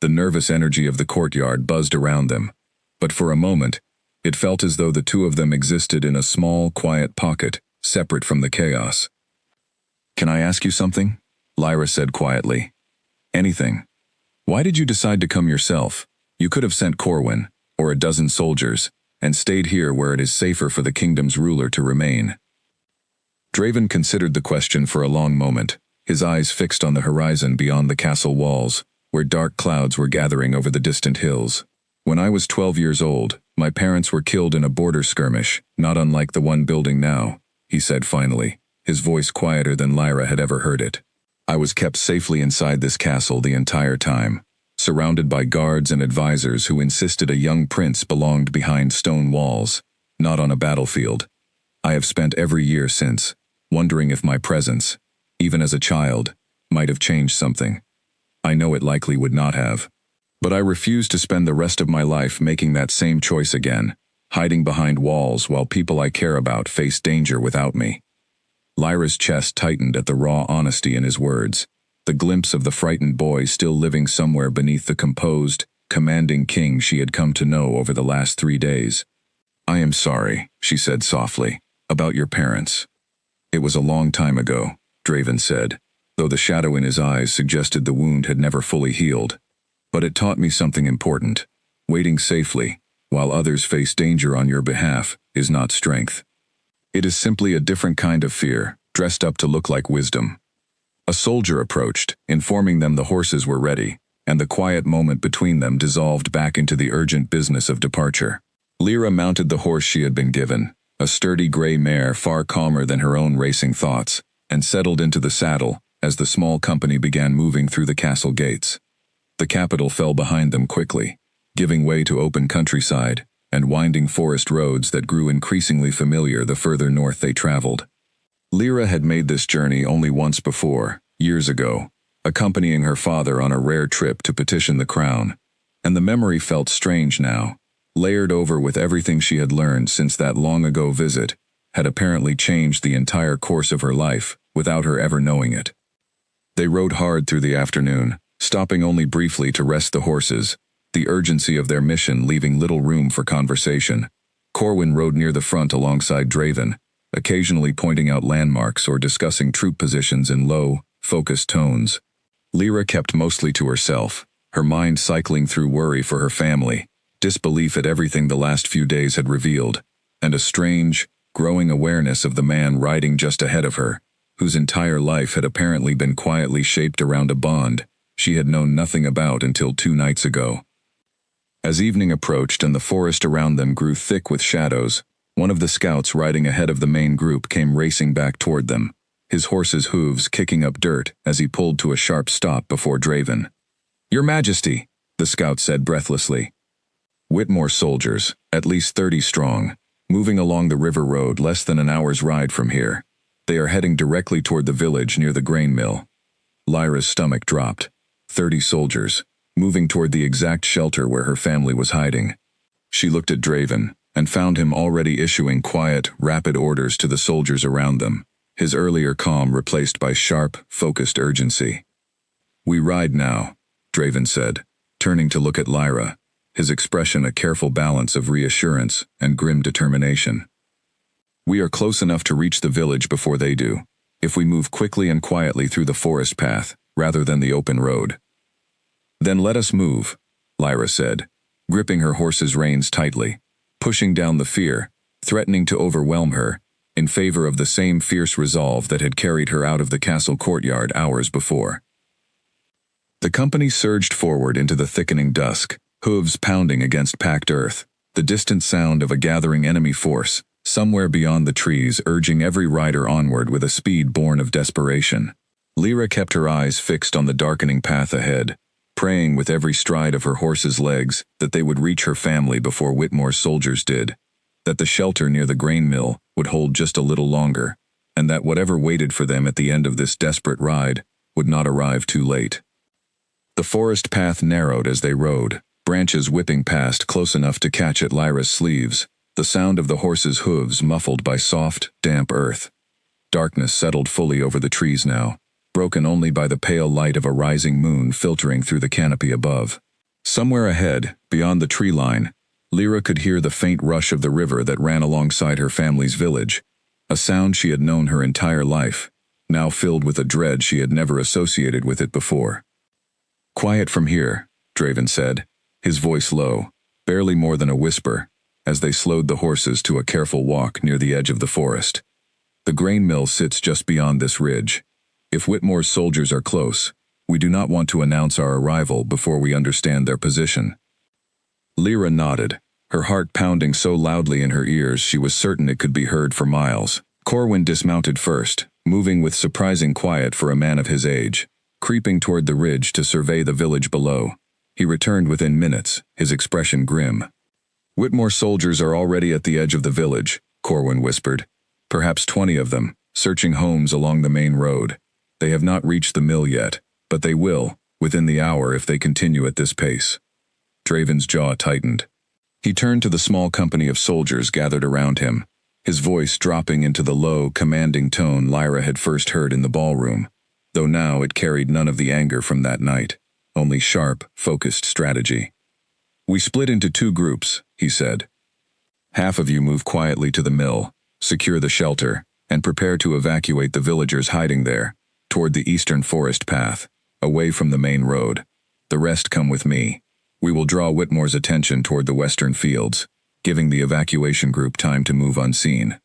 The nervous energy of the courtyard buzzed around them, but for a moment, it felt as though the 2 of them existed in a small, quiet pocket, separate from the chaos. Can I ask you something? Lyra said quietly. Anything. Why did you decide to come yourself? You could have sent Corwin, or a dozen soldiers, and stayed here where it is safer for the kingdom's ruler to remain. Draven considered the question for a long moment, his eyes fixed on the horizon beyond the castle walls, where dark clouds were gathering over the distant hills. When I was 12 years old, my parents were killed in a border skirmish, not unlike the one building now, he said finally, his voice quieter than Lyra had ever heard it. I was kept safely inside this castle the entire time, surrounded by guards and advisors who insisted a young prince belonged behind stone walls, not on a battlefield. I have spent every year since, wondering if my presence, even as a child, might have changed something. I know it likely would not have. But I refuse to spend the rest of my life making that same choice again, hiding behind walls while people I care about face danger without me. Lyra's chest tightened at the raw honesty in his words, the glimpse of the frightened boy still living somewhere beneath the composed, commanding king she had come to know over the last 3 days. I am sorry, she said softly, about your parents. It was a long time ago, Draven said, though the shadow in his eyes suggested the wound had never fully healed. But it taught me something important. Waiting safely, while others face danger on your behalf, is not strength. It is simply a different kind of fear, dressed up to look like wisdom. A soldier approached, informing them the horses were ready, and the quiet moment between them dissolved back into the urgent business of departure. Lyra mounted the horse she had been given, a sturdy gray mare far calmer than her own racing thoughts, and settled into the saddle as the small company began moving through the castle gates. The capital fell behind them quickly, giving way to open countryside and winding forest roads that grew increasingly familiar the further north they traveled. Lyra had made this journey only once before, years ago, accompanying her father on a rare trip to petition the crown, and the memory felt strange now, layered over with everything she had learned since that long-ago visit, had apparently changed the entire course of her life, without her ever knowing it. They rode hard through the afternoon, stopping only briefly to rest the horses, the urgency of their mission leaving little room for conversation. Corwin rode near the front alongside Draven, occasionally pointing out landmarks or discussing troop positions in low, focused tones. Lyra kept mostly to herself, her mind cycling through worry for her family, disbelief at everything the last few days had revealed, and a strange, growing awareness of the man riding just ahead of her, whose entire life had apparently been quietly shaped around a bond she had known nothing about until 2 nights ago. As evening approached and the forest around them grew thick with shadows, one of the scouts riding ahead of the main group came racing back toward them, his horse's hooves kicking up dirt as he pulled to a sharp stop before Draven. "Your Majesty," the scout said breathlessly. Whitmore soldiers, at least 30 strong, moving along the river road less than an hour's ride from here. They are heading directly toward the village near the grain mill. Lyra's stomach dropped. 30 soldiers, moving toward the exact shelter where her family was hiding. She looked at Draven, and found him already issuing quiet, rapid orders to the soldiers around them, his earlier calm replaced by sharp, focused urgency. "We ride now," Draven said, turning to look at Lyra, his expression a careful balance of reassurance and grim determination. "We are close enough to reach the village before they do, if we move quickly and quietly through the forest path, rather than the open road." "Then let us move," Lyra said, gripping her horse's reins tightly, pushing down the fear, threatening to overwhelm her, in favor of the same fierce resolve that had carried her out of the castle courtyard hours before. The company surged forward into the thickening dusk, hooves pounding against packed earth, the distant sound of a gathering enemy force, somewhere beyond the trees urging every rider onward with a speed born of desperation. Lyra kept her eyes fixed on the darkening path ahead, praying with every stride of her horse's legs that they would reach her family before Whitmore's soldiers did, that the shelter near the grain mill would hold just a little longer, and that whatever waited for them at the end of this desperate ride would not arrive too late. The forest path narrowed as they rode, branches whipping past close enough to catch at Lyra's sleeves, the sound of the horse's hooves muffled by soft, damp earth. Darkness settled fully over the trees now, broken only by the pale light of a rising moon filtering through the canopy above. Somewhere ahead, beyond the tree line, Lyra could hear the faint rush of the river that ran alongside her family's village, a sound she had known her entire life, now filled with a dread she had never associated with it before. "Quiet from here," Draven said, his voice low, barely more than a whisper, as they slowed the horses to a careful walk near the edge of the forest. "The grain mill sits just beyond this ridge. If Whitmore's soldiers are close, we do not want to announce our arrival before we understand their position." Lyra nodded, her heart pounding so loudly in her ears she was certain it could be heard for miles. Corwin dismounted first, moving with surprising quiet for a man of his age, creeping toward the ridge to survey the village below. He returned within minutes, his expression grim. "Whitmore's soldiers are already at the edge of the village," Corwin whispered. "Perhaps 20 of them, searching homes along the main road. They have not reached the mill yet, but they will, within the hour if they continue at this pace." Draven's jaw tightened. He turned to the small company of soldiers gathered around him, his voice dropping into the low, commanding tone Lyra had first heard in the ballroom, though now it carried none of the anger from that night, only sharp, focused strategy. "We split into 2 groups," he said. "Half of you move quietly to the mill, secure the shelter, and prepare to evacuate the villagers hiding there, toward the eastern forest path, away from the main road. The rest come with me. We will draw Whitmore's attention toward the western fields, giving the evacuation group time to move unseen.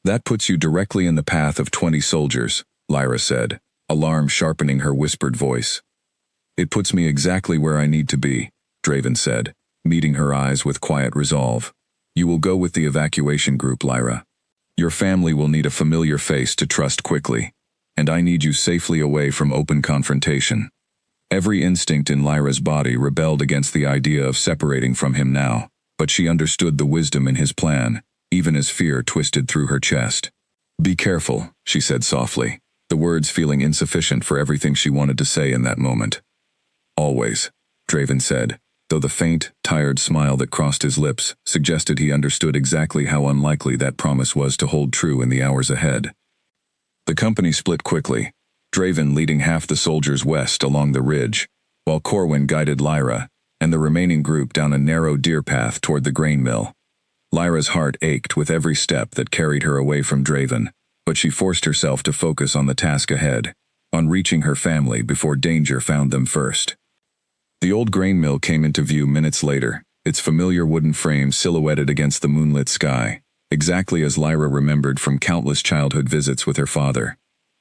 That puts you directly in the path of 20 soldiers, Lyra said, alarm sharpening her whispered voice. It puts me exactly where I need to be, Draven said, meeting her eyes with quiet resolve. You will go with the evacuation group, Lyra. Your family will need a familiar face to trust quickly, and I need you safely away from open confrontation. Every instinct in Lyra's body rebelled against the idea of separating from him now, but she understood the wisdom in his plan, even as fear twisted through her chest. Be careful, she said softly, the words feeling insufficient for everything she wanted to say in that moment. Always, Draven said, though the faint, tired smile that crossed his lips suggested he understood exactly how unlikely that promise was to hold true in the hours ahead. The company split quickly, Draven leading half the soldiers west along the ridge, while Corwin guided Lyra and the remaining group down a narrow deer path toward the grain mill. Lyra's heart ached with every step that carried her away from Draven, but she forced herself to focus on the task ahead, on reaching her family before danger found them first. The old grain mill came into view minutes later, its familiar wooden frame silhouetted against the moonlit sky, exactly as Lyra remembered from countless childhood visits with her father.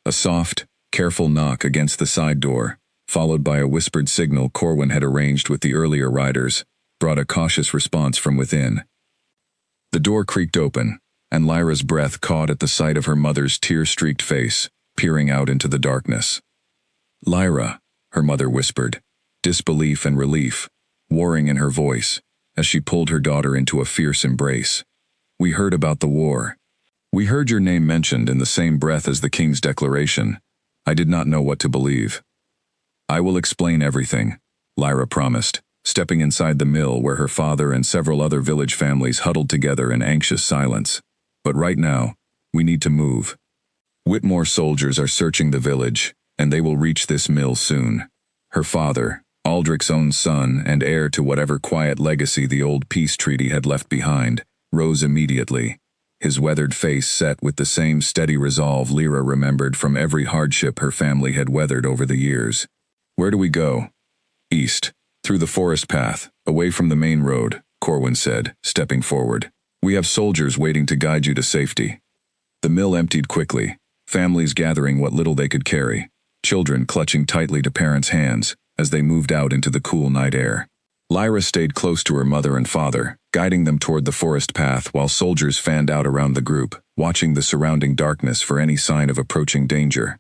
A soft, careful knock against the side door, followed by a whispered signal Corwin had arranged with the earlier riders, brought a cautious response from within. The door creaked open, and Lyra's breath caught at the sight of her mother's tear-streaked face, peering out into the darkness. Lyra, her mother whispered, disbelief and relief warring in her voice as she pulled her daughter into a fierce embrace. We heard about the war. We heard your name mentioned in the same breath as the king's declaration. I did not know what to believe. I will explain everything, Lyra promised, stepping inside the mill where her father and several other village families huddled together in anxious silence. But right now, we need to move. Whitmore soldiers are searching the village, and they will reach this mill soon. Her father, Aldrich's own son and heir to whatever quiet legacy the old peace treaty had left behind, rose immediately, his weathered face set with the same steady resolve Lyra remembered from every hardship her family had weathered over the years. Where do we go? East, through the forest path, away from the main road, Corwin said, stepping forward. We have soldiers waiting to guide you to safety. The mill emptied quickly, families gathering what little they could carry, children clutching tightly to parents' hands as they moved out into the cool night air. Lyra stayed close to her mother and father, guiding them toward the forest path while soldiers fanned out around the group, watching the surrounding darkness for any sign of approaching danger.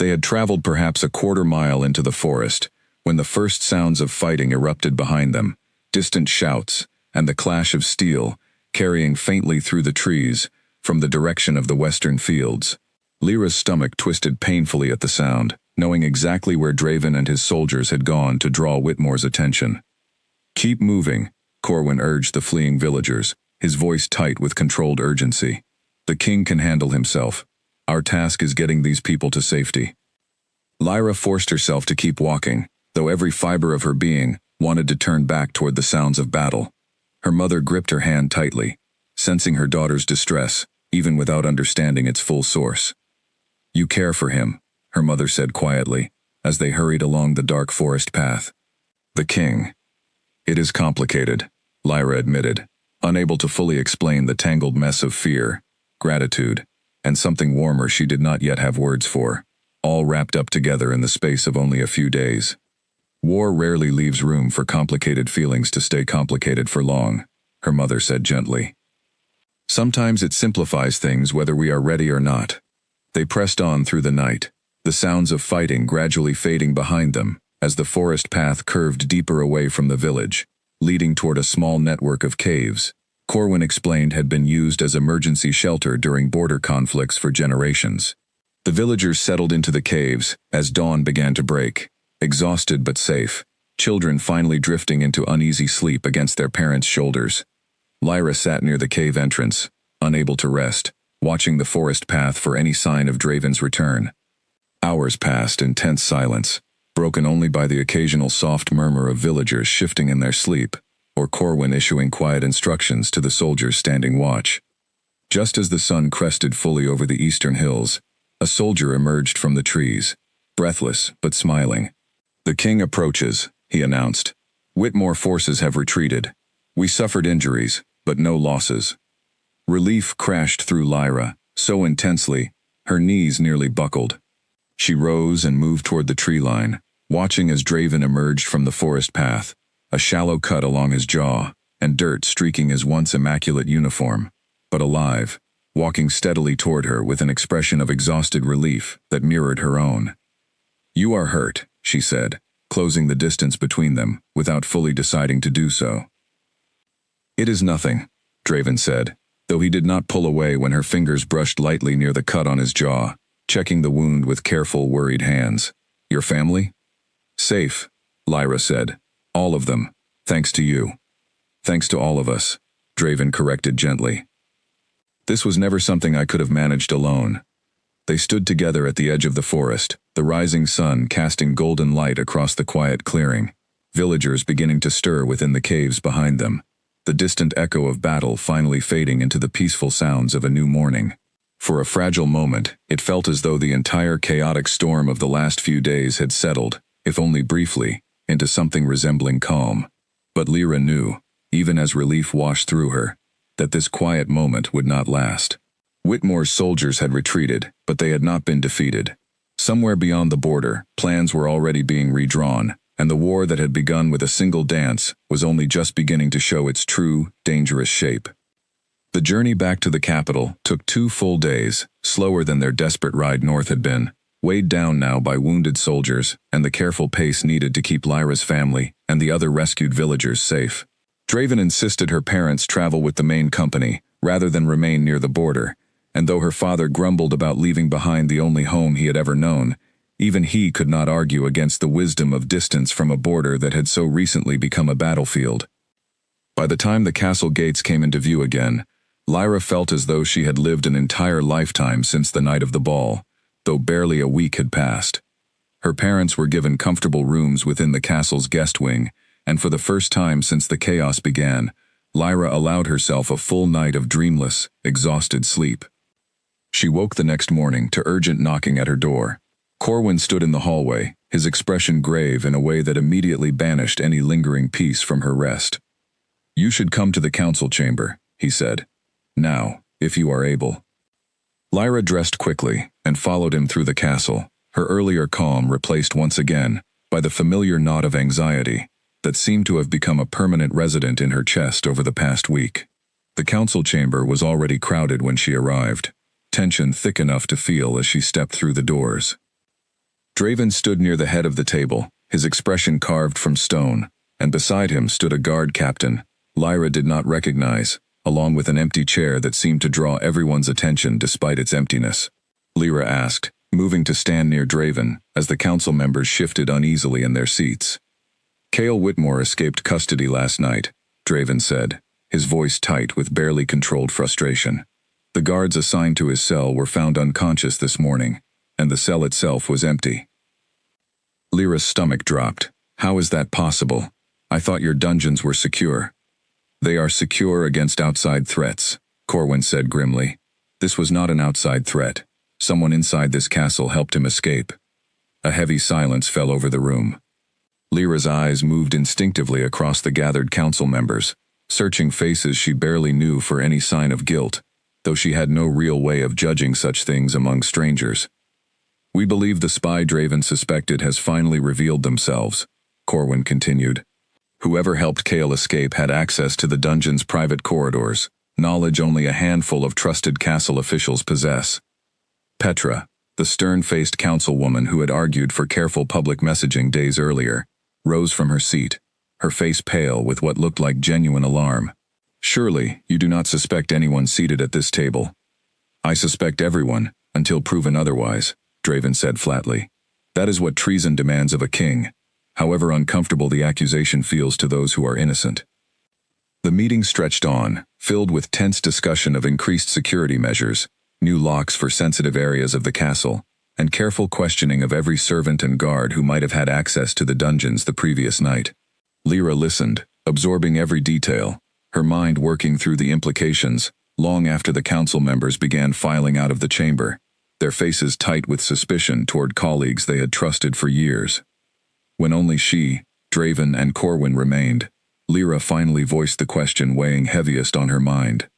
They had traveled perhaps a quarter-mile into the forest when the first sounds of fighting erupted behind them, distant shouts and the clash of steel carrying faintly through the trees from the direction of the western fields. Lyra's stomach twisted painfully at the sound, knowing exactly where Draven and his soldiers had gone to draw Whitmore's attention. Keep moving, Corwin urged the fleeing villagers, his voice tight with controlled urgency. The king can handle himself. Our task is getting these people to safety. Lyra forced herself to keep walking, though every fiber of her being wanted to turn back toward the sounds of battle. Her mother gripped her hand tightly, sensing her daughter's distress, even without understanding its full source. You care for him, her mother said quietly, as they hurried along the dark forest path. The king. It is complicated, Lyra admitted, unable to fully explain the tangled mess of fear, gratitude, and something warmer she did not yet have words for, all wrapped up together in the space of only a few days. War rarely leaves room for complicated feelings to stay complicated for long, her mother said gently. Sometimes it simplifies things whether we are ready or not. They pressed on through the night, the sounds of fighting gradually fading behind them as the forest path curved deeper away from the village, leading toward a small network of caves Corwin explained had been used as emergency shelter during border conflicts for generations. The villagers settled into the caves as dawn began to break, exhausted but safe, children finally drifting into uneasy sleep against their parents' shoulders. Lyra sat near the cave entrance, unable to rest, watching the forest path for any sign of Draven's return. Hours passed in tense silence, broken only by the occasional soft murmur of villagers shifting in their sleep, or Corwin issuing quiet instructions to the soldiers standing watch. Just as the sun crested fully over the eastern hills, a soldier emerged from the trees, breathless but smiling. The king approaches, he announced. Whitmore forces have retreated. We suffered injuries, but no losses. Relief crashed through Lyra, so intensely, her knees nearly buckled. She rose and moved toward the tree line, watching as Draven emerged from the forest path, a shallow cut along his jaw, and dirt streaking his once immaculate uniform, but alive, walking steadily toward her with an expression of exhausted relief that mirrored her own. "You are hurt," she said, closing the distance between them, without fully deciding to do so. "It is nothing," Draven said, though he did not pull away when her fingers brushed lightly near the cut on his jaw, checking the wound with careful, worried hands. "Your family?" "Safe," Lyra said. "All of them, thanks to you." "Thanks to all of us," Draven corrected gently. "This was never something I could have managed alone." They stood together at the edge of the forest, the rising sun casting golden light across the quiet clearing, villagers beginning to stir within the caves behind them, the distant echo of battle finally fading into the peaceful sounds of a new morning. For a fragile moment, it felt as though the entire chaotic storm of the last few days had settled, if only briefly, into something resembling calm. But Lyra knew, even as relief washed through her, that this quiet moment would not last. Whitmore's soldiers had retreated, but they had not been defeated. Somewhere beyond the border, plans were already being redrawn, and the war that had begun with a single dance was only just beginning to show its true, dangerous shape. The journey back to the capital took 2 full days, slower than their desperate ride north had been, weighed down now by wounded soldiers and the careful pace needed to keep Lyra's family and the other rescued villagers safe. Draven insisted her parents travel with the main company, rather than remain near the border, and though her father grumbled about leaving behind the only home he had ever known, even he could not argue against the wisdom of distance from a border that had so recently become a battlefield. By the time the castle gates came into view again, Lyra felt as though she had lived an entire lifetime since the night of the ball, though barely a week had passed. Her parents were given comfortable rooms within the castle's guest wing, and for the first time since the chaos began, Lyra allowed herself a full night of dreamless, exhausted sleep. She woke the next morning to urgent knocking at her door. Corwin stood in the hallway, his expression grave in a way that immediately banished any lingering peace from her rest. "You should come to the council chamber," he said. "Now, if you are able." Lyra dressed quickly and followed him through the castle, her earlier calm replaced once again by the familiar knot of anxiety that seemed to have become a permanent resident in her chest over the past week. The council chamber was already crowded when she arrived, tension thick enough to feel as she stepped through the doors. Draven stood near the head of the table, his expression carved from stone, and beside him stood a guard captain Lyra did not recognize, along with an empty chair that seemed to draw everyone's attention despite its emptiness. Lyra asked, moving to stand near Draven as the council members shifted uneasily in their seats. "Cale Whitmore escaped custody last night," Draven said, his voice tight with barely controlled frustration. "The guards assigned to his cell were found unconscious this morning, and the cell itself was empty." Lyra's stomach dropped. "How is that possible? I thought your dungeons were secure." "They are secure against outside threats," Corwin said grimly. "This was not an outside threat. Someone inside this castle helped him escape." A heavy silence fell over the room. Lyra's eyes moved instinctively across the gathered council members, searching faces she barely knew for any sign of guilt, though she had no real way of judging such things among strangers. "We believe the spy Draven suspected has finally revealed themselves," Corwin continued. "Whoever helped Cale escape had access to the dungeon's private corridors, knowledge only a handful of trusted castle officials possess." Petra, the stern-faced councilwoman who had argued for careful public messaging days earlier, rose from her seat, her face pale with what looked like genuine alarm. "Surely, you do not suspect anyone seated at this table." "I suspect everyone, until proven otherwise," Draven said flatly. "That is what treason demands of a king, however uncomfortable the accusation feels to those who are innocent." The meeting stretched on, filled with tense discussion of increased security measures, new locks for sensitive areas of the castle, and careful questioning of every servant and guard who might have had access to the dungeons the previous night. Lyra listened, absorbing every detail, her mind working through the implications, long after the council members began filing out of the chamber, their faces tight with suspicion toward colleagues they had trusted for years. When only she, Draven and Corwin remained. Lyra finally voiced the question weighing heaviest on her mind.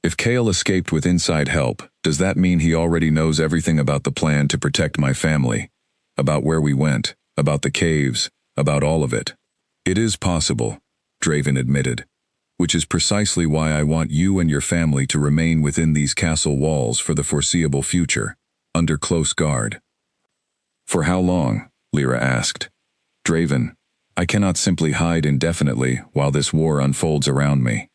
If Cale escaped with inside help, does that mean he already knows everything about the plan to protect my family? About where we went, about the caves, about all of it? It is possible, Draven admitted, which is precisely why I want you and your family to remain within these castle walls for the foreseeable future, under close guard. For how long? Lyra asked. Draven, I cannot simply hide indefinitely while this war unfolds around me.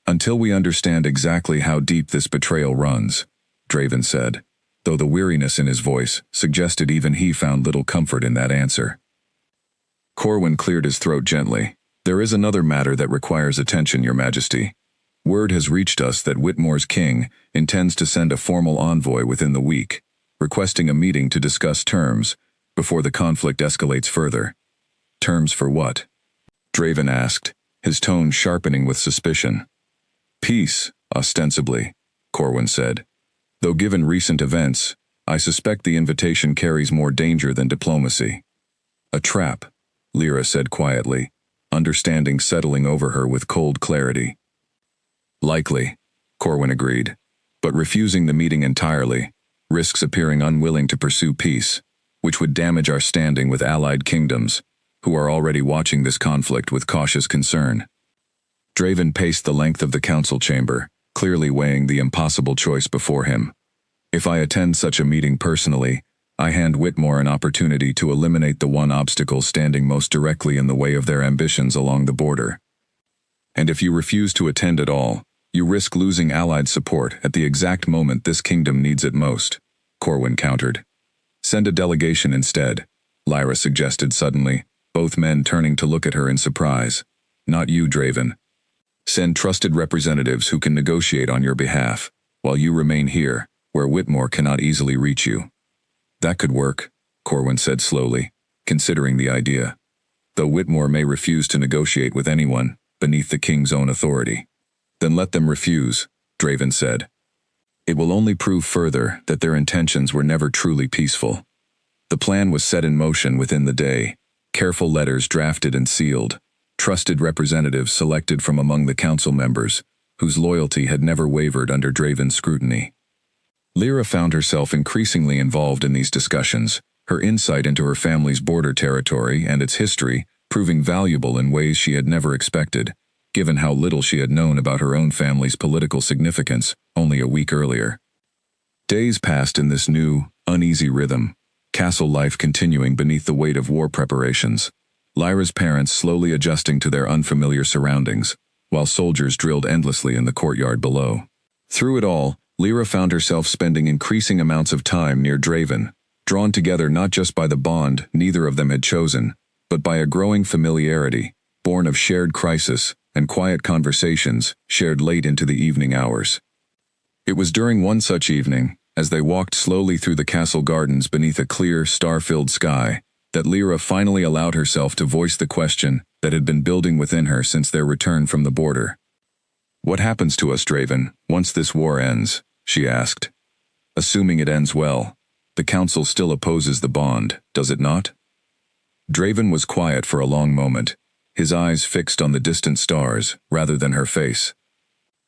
Until we understand exactly how deep this betrayal runs, Draven said, though the weariness in his voice suggested even he found little comfort in that answer. Corwin cleared his throat gently. There is another matter that requires attention, Your Majesty. Word has reached us that Whitmore's king intends to send a formal envoy within the week, requesting a meeting to discuss terms before the conflict escalates further. Terms for what? Draven asked, his tone sharpening with suspicion. Peace, ostensibly, Corwin said. Though given recent events, I suspect the invitation carries more danger than diplomacy. A trap, Lyra said quietly, understanding settling over her with cold clarity. Likely, Corwin agreed, but refusing the meeting entirely risks appearing unwilling to pursue peace, which would damage our standing with allied kingdoms, who are already watching this conflict with cautious concern. Draven paced the length of the council chamber, clearly weighing the impossible choice before him. If I attend such a meeting personally, I hand Whitmore an opportunity to eliminate the one obstacle standing most directly in the way of their ambitions along the border. And if you refuse to attend at all, you risk losing allied support at the exact moment this kingdom needs it most, Corwin countered. Send a delegation instead, Lyra suggested suddenly, both men turning to look at her in surprise. Not you, Draven. Send trusted representatives who can negotiate on your behalf, while you remain here, where Whitmore cannot easily reach you. That could work, Corwin said slowly, considering the idea. Though Whitmore may refuse to negotiate with anyone beneath the king's own authority. Then let them refuse, Draven said. It will only prove further that their intentions were never truly peaceful. The plan was set in motion within the day, careful letters drafted and sealed, trusted representatives selected from among the council members, whose loyalty had never wavered under Draven's scrutiny. Lyra found herself increasingly involved in these discussions, her insight into her family's border territory and its history proving valuable in ways she had never expected, given how little she had known about her own family's political significance only a week earlier. Days passed in this new, uneasy rhythm, castle life continuing beneath the weight of war preparations. Lyra's parents slowly adjusting to their unfamiliar surroundings, while soldiers drilled endlessly in the courtyard below. Through it all, Lyra found herself spending increasing amounts of time near Draven, drawn together not just by the bond neither of them had chosen, but by a growing familiarity, born of shared crisis and quiet conversations shared late into the evening hours. It was during one such evening, as they walked slowly through the castle gardens beneath a clear, star-filled sky, that Lyra finally allowed herself to voice the question that had been building within her since their return from the border. What happens to us, Draven, once this war ends? She asked. Assuming it ends well, the council still opposes the bond, does it not? Draven was quiet for a long moment, his eyes fixed on the distant stars rather than her face.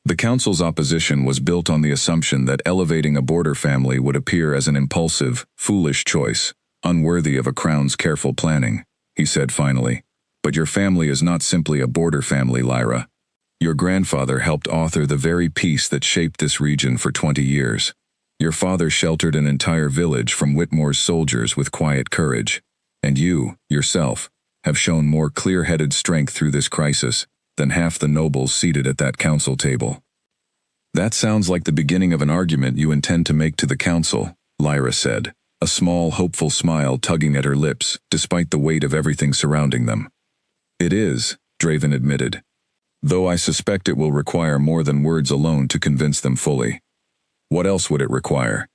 The council's opposition was built on the assumption that elevating a border family would appear as an impulsive, foolish choice, unworthy of a crown's careful planning, he said finally. But your family is not simply a border family, Lyra. Your grandfather helped author the very peace that shaped this region for 20 years. Your father sheltered an entire village from Whitmore's soldiers with quiet courage. And you, yourself, have shown more clear-headed strength through this crisis than half the nobles seated at that council table. That sounds like the beginning of an argument you intend to make to the council, Lyra said, a small, hopeful smile tugging at her lips despite the weight of everything surrounding them. It is, Draven admitted, though I suspect it will require more than words alone to convince them fully. What else would it require?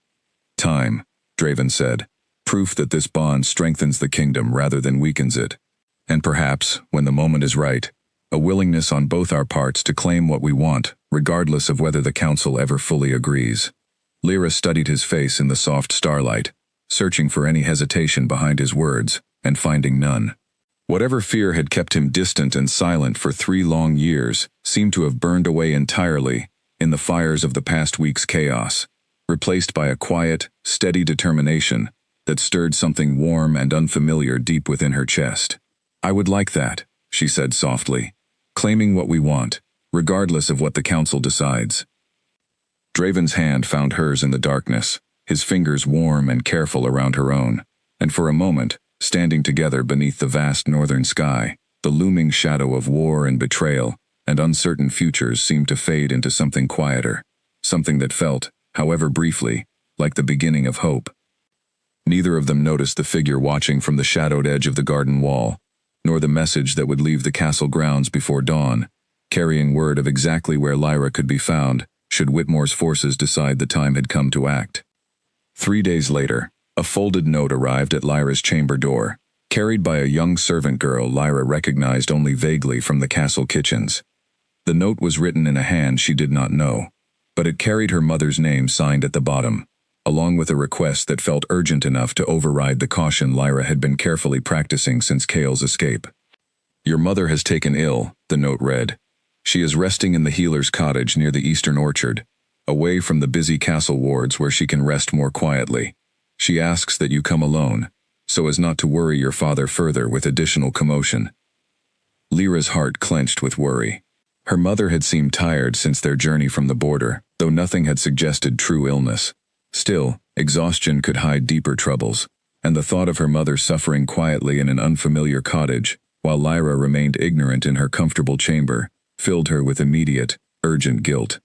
Time, Draven said, proof that this bond strengthens the kingdom rather than weakens it. And perhaps, when the moment is right, a willingness on both our parts to claim what we want, regardless of whether the council ever fully agrees. Lyra studied his face in the soft starlight, searching for any hesitation behind his words, and finding none. Whatever fear had kept him distant and silent for 3 long years seemed to have burned away entirely in the fires of the past week's chaos, replaced by a quiet, steady determination that stirred something warm and unfamiliar deep within her chest. "I would like that," she said softly, "claiming what we want, regardless of what the council decides." Draven's hand found hers in the darkness, his fingers warm and careful around her own, and for a moment, standing together beneath the vast northern sky, the looming shadow of war and betrayal and uncertain futures seemed to fade into something quieter, something that felt, however briefly, like the beginning of hope. Neither of them noticed the figure watching from the shadowed edge of the garden wall, nor the message that would leave the castle grounds before dawn, carrying word of exactly where Lyra could be found should Whitmore's forces decide the time had come to act. 3 days later, a folded note arrived at Lyra's chamber door, carried by a young servant girl Lyra recognized only vaguely from the castle kitchens. The note was written in a hand she did not know, but it carried her mother's name signed at the bottom, along with a request that felt urgent enough to override the caution Lyra had been carefully practicing since Cale's escape. "Your mother has taken ill," the note read. "She is resting in the healer's cottage near the eastern orchard, away from the busy castle wards where she can rest more quietly. She asks that you come alone, so as not to worry your father further with additional commotion." Lyra's heart clenched with worry. Her mother had seemed tired since their journey from the border, though nothing had suggested true illness. Still, exhaustion could hide deeper troubles, and the thought of her mother suffering quietly in an unfamiliar cottage, while Lyra remained ignorant in her comfortable chamber, filled her with immediate, urgent guilt.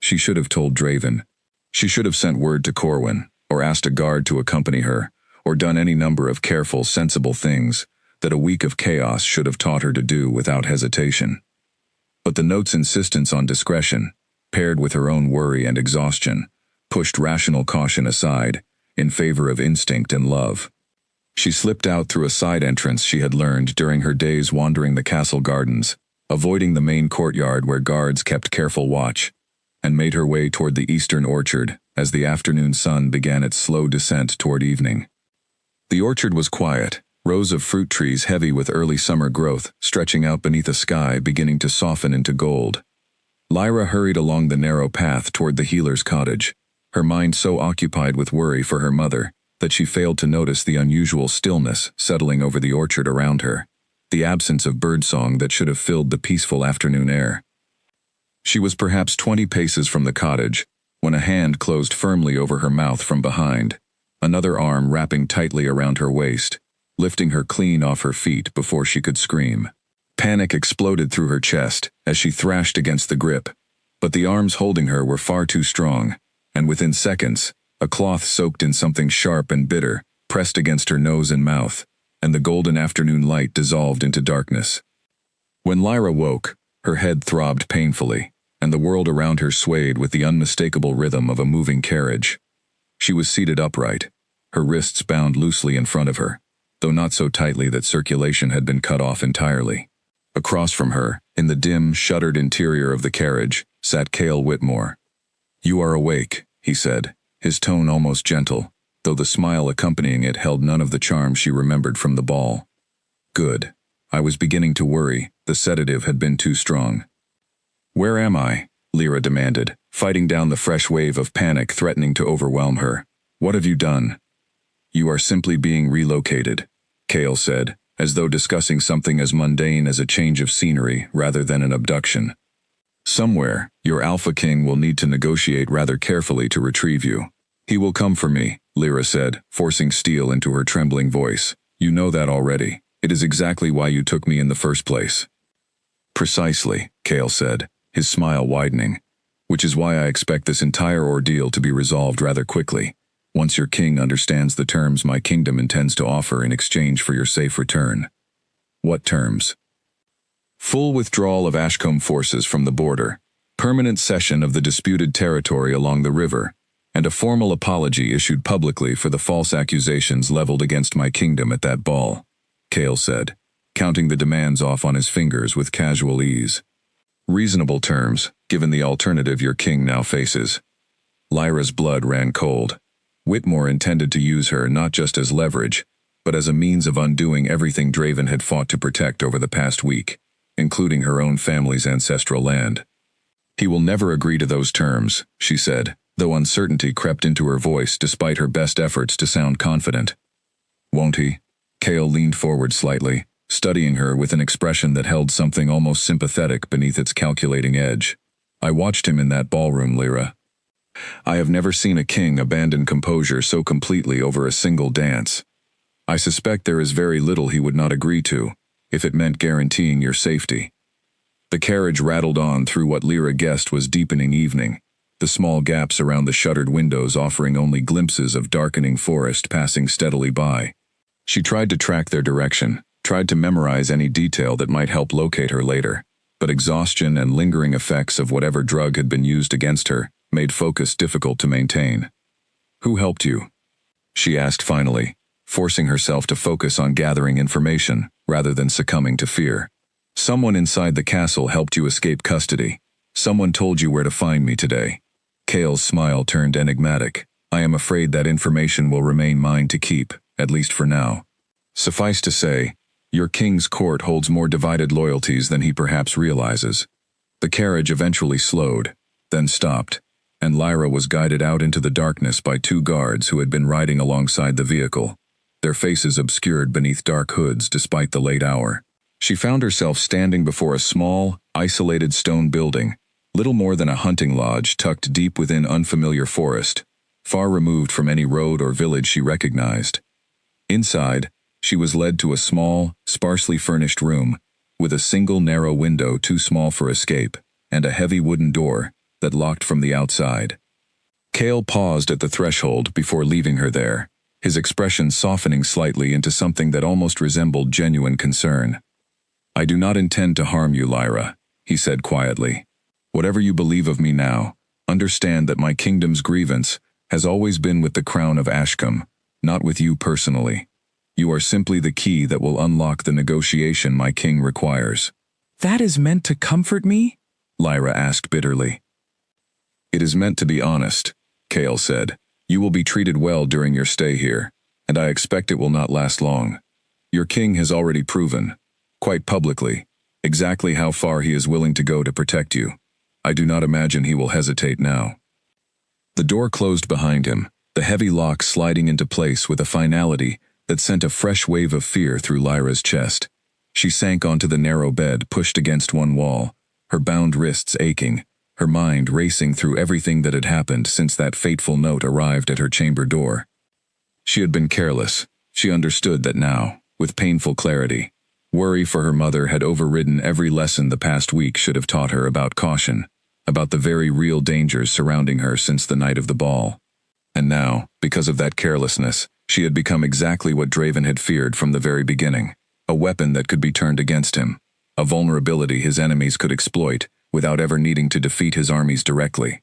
She should have told Draven. She should have sent word to Corwin, or asked a guard to accompany her, or done any number of careful, sensible things that a week of chaos should have taught her to do without hesitation. But the note's insistence on discretion, paired with her own worry and exhaustion, pushed rational caution aside in favor of instinct and love. She slipped out through a side entrance she had learned during her days wandering the castle gardens, avoiding the main courtyard where guards kept careful watch, and made her way toward the eastern orchard as the afternoon sun began its slow descent toward evening. The orchard was quiet, rows of fruit trees heavy with early summer growth stretching out beneath a sky beginning to soften into gold. Lyra hurried along the narrow path toward the healer's cottage, her mind so occupied with worry for her mother that she failed to notice the unusual stillness settling over the orchard around her, the absence of birdsong that should have filled the peaceful afternoon air. She was perhaps 20 paces from the cottage when a hand closed firmly over her mouth from behind, another arm wrapping tightly around her waist, lifting her clean off her feet before she could scream. Panic exploded through her chest as she thrashed against the grip, but the arms holding her were far too strong, and within seconds, a cloth soaked in something sharp and bitter pressed against her nose and mouth, and the golden afternoon light dissolved into darkness. When Lyra woke, her head throbbed painfully, and the world around her swayed with the unmistakable rhythm of a moving carriage. She was seated upright, her wrists bound loosely in front of her, though not so tightly that circulation had been cut off entirely. Across from her, in the dim, shuttered interior of the carriage, sat Cale Whitmore. "You are awake," he said, his tone almost gentle, though the smile accompanying it held none of the charm she remembered from the ball. "Good. I was beginning to worry. The sedative had been too strong." "Where am I?" Lyra demanded, fighting down the fresh wave of panic threatening to overwhelm her. "What have you done?" "You are simply being relocated," Cale said, as though discussing something as mundane as a change of scenery rather than an abduction. "Somewhere, your Alpha King will need to negotiate rather carefully to retrieve you." "He will come for me," Lyra said, forcing steel into her trembling voice. "You know that already. It is exactly why you took me in the first place." "Precisely," Cale said, his smile widening, "which is why I expect this entire ordeal to be resolved rather quickly, once your king understands the terms my kingdom intends to offer in exchange for your safe return." "What terms?" "Full withdrawal of Ashcombe forces from the border, permanent cession of the disputed territory along the river, and a formal apology issued publicly for the false accusations leveled against my kingdom at that ball," Cale said, counting the demands off on his fingers with casual ease. "Reasonable terms, given the alternative your king now faces." Lyra's blood ran cold. Whitmore intended to use her not just as leverage, but as a means of undoing everything Draven had fought to protect over the past week, including her own family's ancestral land. "He will never agree to those terms," she said, though uncertainty crept into her voice despite her best efforts to sound confident. "Won't he?" Cale leaned forward slightly, studying her with an expression that held something almost sympathetic beneath its calculating edge. "I watched him in that ballroom, Lyra. I have never seen a king abandon composure so completely over a single dance. I suspect there is very little he would not agree to, if it meant guaranteeing your safety." The carriage rattled on through what Lyra guessed was deepening evening, the small gaps around the shuttered windows offering only glimpses of darkening forest passing steadily by. She tried to track their direction, tried to memorize any detail that might help locate her later, but exhaustion and lingering effects of whatever drug had been used against her made focus difficult to maintain. "Who helped you?" she asked finally, forcing herself to focus on gathering information rather than succumbing to fear. "Someone inside the castle helped you escape custody. Someone told you where to find me today." Cale's smile turned enigmatic. "I am afraid that information will remain mine to keep, at least for now. Suffice to say, your king's court holds more divided loyalties than he perhaps realizes." The carriage eventually slowed, then stopped, and Lyra was guided out into the darkness by two guards who had been riding alongside the vehicle, their faces obscured beneath dark hoods despite the late hour. She found herself standing before a small, isolated stone building, little more than a hunting lodge tucked deep within unfamiliar forest, far removed from any road or village she recognized. Inside, she was led to a small, sparsely furnished room, with a single narrow window too small for escape, and a heavy wooden door that locked from the outside. Cale paused at the threshold before leaving her there, his expression softening slightly into something that almost resembled genuine concern. "I do not intend to harm you, Lyra," he said quietly. "Whatever you believe of me now, understand that my kingdom's grievance has always been with the crown of Ashcombe, not with you personally. You are simply the key that will unlock the negotiation my king requires." "That is meant to comfort me?" Lyra asked bitterly. "It is meant to be honest," Cale said. "You will be treated well during your stay here, and I expect it will not last long. Your king has already proven, quite publicly, exactly how far he is willing to go to protect you. I do not imagine he will hesitate now." The door closed behind him, the heavy lock sliding into place with a finality that sent a fresh wave of fear through Lyra's chest. She sank onto the narrow bed pushed against one wall, her bound wrists aching, her mind racing through everything that had happened since that fateful note arrived at her chamber door. She had been careless. She understood that now, with painful clarity. Worry for her mother had overridden every lesson the past week should have taught her about caution, about the very real dangers surrounding her since the night of the ball. And now, because of that carelessness, she had become exactly what Draven had feared from the very beginning, a weapon that could be turned against him, a vulnerability his enemies could exploit without ever needing to defeat his armies directly.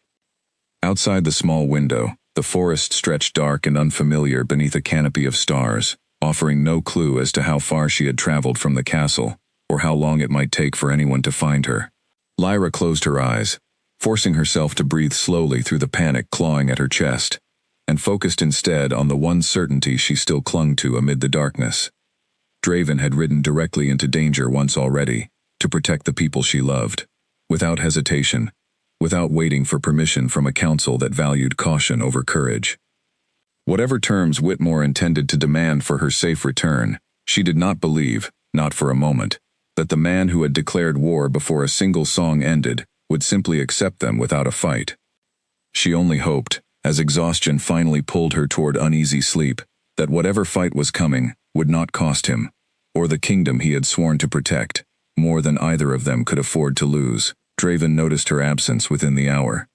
Outside the small window, the forest stretched dark and unfamiliar beneath a canopy of stars, offering no clue as to how far she had traveled from the castle, or how long it might take for anyone to find her. Lyra closed her eyes, forcing herself to breathe slowly through the panic clawing at her chest, and focused instead on the one certainty she still clung to amid the darkness. Draven had ridden directly into danger once already, to protect the people she loved, without hesitation, without waiting for permission from a council that valued caution over courage. Whatever terms Whitmore intended to demand for her safe return, she did not believe, not for a moment, that the man who had declared war before a single song ended would simply accept them without a fight. She only hoped, as exhaustion finally pulled her toward uneasy sleep, that whatever fight was coming would not cost him, or the kingdom he had sworn to protect, more than either of them could afford to lose. Draven noticed her absence within the hour.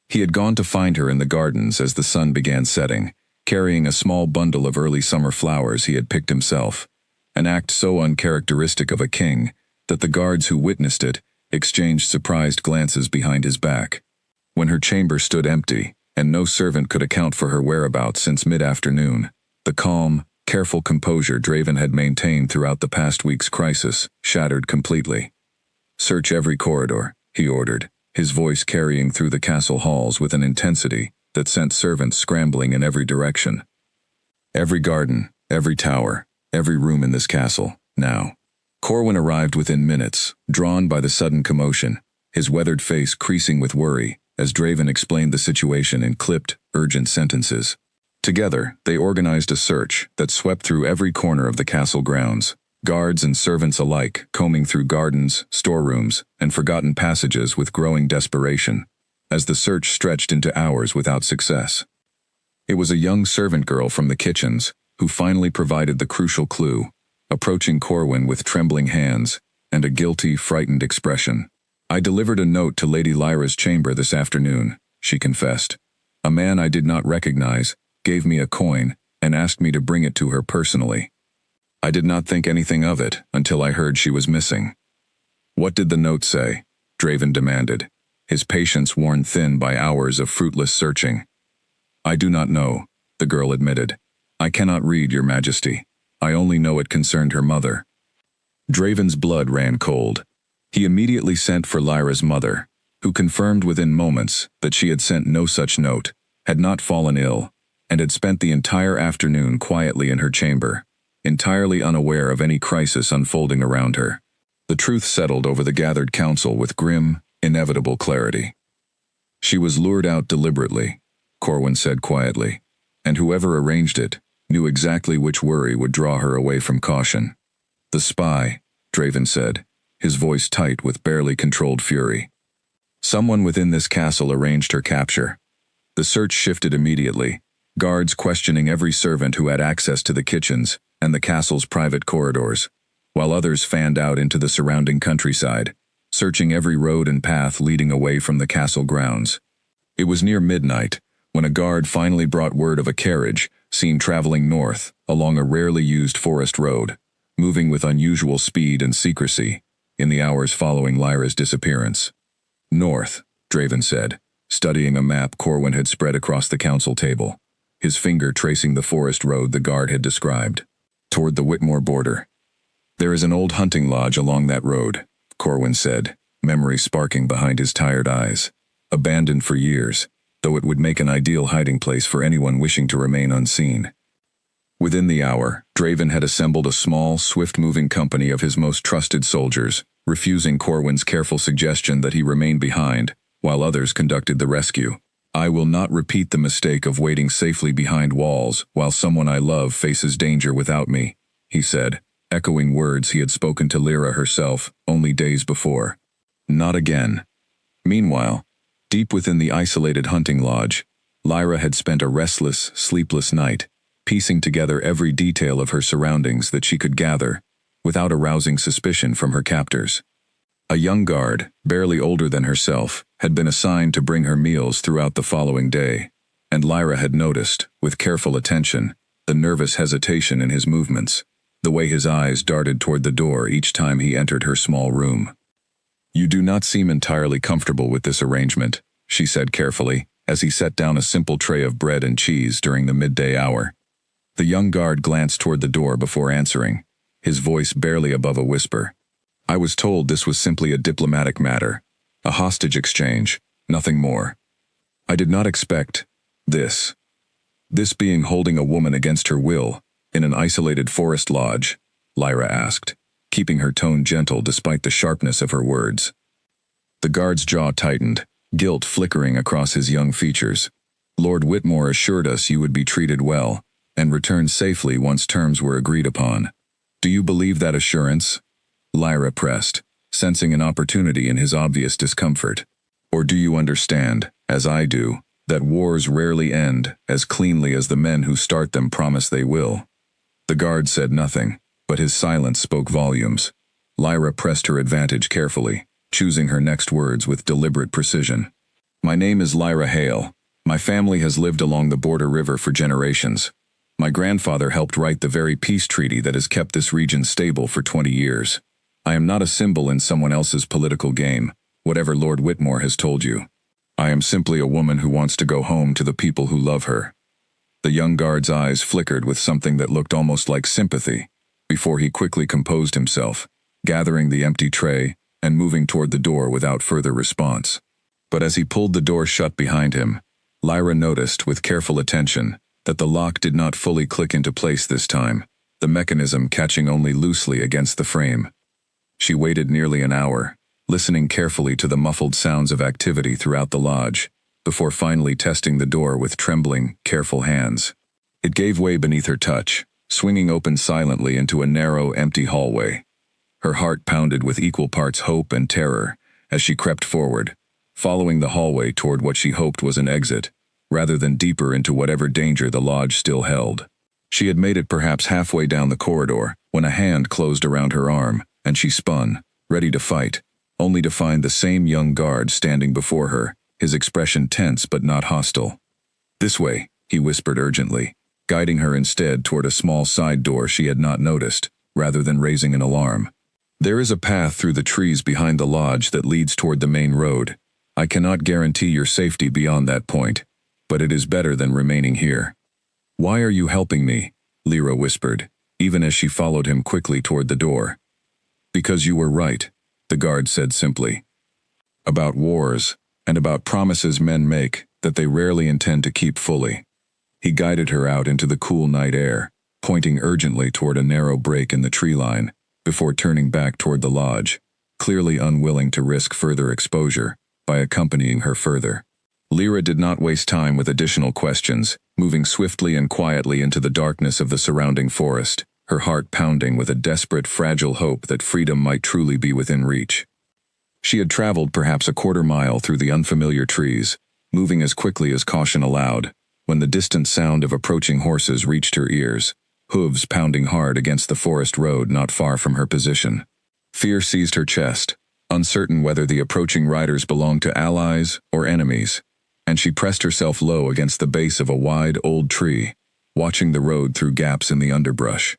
He had gone to find her in the gardens as the sun began setting, carrying a small bundle of early summer flowers he had picked himself, an act so uncharacteristic of a king that the guards who witnessed it exchanged surprised glances behind his back. When her chamber stood empty, and no servant could account for her whereabouts since mid-afternoon, the calm, careful composure Draven had maintained throughout the past week's crisis shattered completely. "Search every corridor," he ordered, his voice carrying through the castle halls with an intensity that sent servants scrambling in every direction. "Every garden, Every tower, every room in this castle, now. Corwin arrived within minutes, drawn by the sudden commotion, his weathered face creasing with worry, as Draven explained the situation in clipped, urgent sentences. Together, they organized a search that swept through every corner of the castle grounds, guards and servants alike combing through gardens, storerooms, and forgotten passages with growing desperation, as the search stretched into hours without success. It was a young servant girl from the kitchens who finally provided the crucial clue, approaching Corwin with trembling hands and a guilty, frightened expression. "I delivered a note to Lady Lyra's chamber this afternoon," she confessed. "A man I did not recognize gave me a coin and asked me to bring it to her personally. I did not think anything of it until I heard she was missing." "What did the note say?" Draven demanded, his patience worn thin by hours of fruitless searching. "I do not know," the girl admitted. "I cannot read, Your Majesty. I only know it concerned her mother." Draven's blood ran cold. He immediately sent for Lyra's mother, who confirmed within moments that she had sent no such note, had not fallen ill, and had spent the entire afternoon quietly in her chamber, entirely unaware of any crisis unfolding around her. The truth settled over the gathered council with grim, inevitable clarity. "She was lured out deliberately," Corwin said quietly, "and whoever arranged it knew exactly which worry would draw her away from caution." "The spy," Draven said, his voice tight with barely controlled fury. "Someone within this castle arranged her capture." The search shifted immediately, guards questioning every servant who had access to the kitchens and the castle's private corridors, while others fanned out into the surrounding countryside, searching every road and path leading away from the castle grounds. It was near midnight when a guard finally brought word of a carriage seen traveling north along a rarely used forest road, moving with unusual speed and secrecy in the hours following Lyra's disappearance. "North," Draven said, studying a map Corwin had spread across the council table, his finger tracing the forest road the guard had described. "Toward the Whitmore border. There is an old hunting lodge along that road," Corwin said, memory sparking behind his tired eyes. "Abandoned for years, though it would make an ideal hiding place for anyone wishing to remain unseen." Within the hour, Draven had assembled a small, swift-moving company of his most trusted soldiers, refusing Corwin's careful suggestion that he remain behind, while others conducted the rescue. "I will not repeat the mistake of waiting safely behind walls while someone I love faces danger without me," he said, echoing words he had spoken to Lyra herself only days before. "Not again." Meanwhile, deep within the isolated hunting lodge, Lyra had spent a restless, sleepless night, piecing together every detail of her surroundings that she could gather, without arousing suspicion from her captors. A young guard, barely older than herself, had been assigned to bring her meals throughout the following day, and Lyra had noticed, with careful attention, the nervous hesitation in his movements, the way his eyes darted toward the door each time he entered her small room. "You do not seem entirely comfortable with this arrangement," she said carefully, as he set down a simple tray of bread and cheese during the midday hour. The young guard glanced toward the door before answering, his voice barely above a whisper. "I was told this was simply a diplomatic matter, a hostage exchange, nothing more. I did not expect this. This being holding a woman against her will, in an isolated forest lodge," Lyra asked, keeping her tone gentle despite the sharpness of her words. The guard's jaw tightened, guilt flickering across his young features. "Lord Whitmore assured us you would be treated well, and return safely once terms were agreed upon. Do you believe that assurance?" Lyra pressed, sensing an opportunity in his obvious discomfort. "Or do you understand, as I do, that wars rarely end as cleanly as the men who start them promise they will?" The guard said nothing, but his silence spoke volumes. Lyra pressed her advantage carefully, choosing her next words with deliberate precision. "My name is Lyra Hale. My family has lived along the border river for generations. My grandfather helped write the very peace treaty that has kept this region stable for 20 years. I am not a symbol in someone else's political game, whatever Lord Whitmore has told you. I am simply a woman who wants to go home to the people who love her." The young guard's eyes flickered with something that looked almost like sympathy, before he quickly composed himself, gathering the empty tray and moving toward the door without further response. But as he pulled the door shut behind him, Lyra noticed with careful attention that the lock did not fully click into place this time, the mechanism catching only loosely against the frame. She waited nearly an hour, listening carefully to the muffled sounds of activity throughout the lodge, before finally testing the door with trembling, careful hands. It gave way beneath her touch, swinging open silently into a narrow, empty hallway. Her heart pounded with equal parts hope and terror as she crept forward, following the hallway toward what she hoped was an exit, rather than deeper into whatever danger the lodge still held. She had made it perhaps halfway down the corridor when a hand closed around her arm, and she spun, ready to fight, only to find the same young guard standing before her, his expression tense but not hostile. "This way," he whispered urgently, guiding her instead toward a small side door she had not noticed, rather than raising an alarm. "There is a path through the trees behind the lodge that leads toward the main road. I cannot guarantee your safety beyond that point, but it is better than remaining here." "Why are you helping me?" Lyra whispered, even as she followed him quickly toward the door. "Because you were right," the guard said simply. "About wars, and about promises men make that they rarely intend to keep fully." He guided her out into the cool night air, pointing urgently toward a narrow break in the tree line, before turning back toward the lodge, clearly unwilling to risk further exposure by accompanying her further. Lyra did not waste time with additional questions, moving swiftly and quietly into the darkness of the surrounding forest, her heart pounding with a desperate, fragile hope that freedom might truly be within reach. She had traveled perhaps a quarter-mile through the unfamiliar trees, moving as quickly as caution allowed, when the distant sound of approaching horses reached her ears, hooves pounding hard against the forest road not far from her position. Fear seized her chest, uncertain whether the approaching riders belonged to allies or enemies, and she pressed herself low against the base of a wide old tree, watching the road through gaps in the underbrush.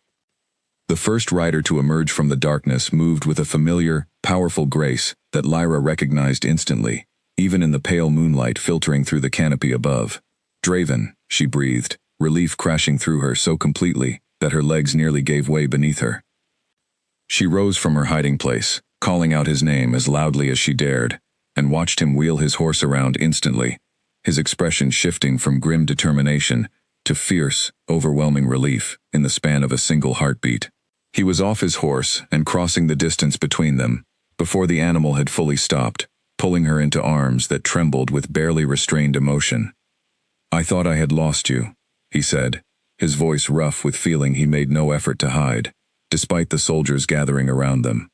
The first rider to emerge from the darkness moved with a familiar, powerful grace that Lyra recognized instantly, even in the pale moonlight filtering through the canopy above. "Draven," she breathed, relief crashing through her so completely that her legs nearly gave way beneath her. She rose from her hiding place, calling out his name as loudly as she dared, and watched him wheel his horse around instantly, his expression shifting from grim determination to fierce, overwhelming relief in the span of a single heartbeat. He was off his horse and crossing the distance between them, before the animal had fully stopped, pulling her into arms that trembled with barely restrained emotion. "I thought I had lost you," he said, his voice rough with feeling he made no effort to hide, despite the soldiers gathering around them.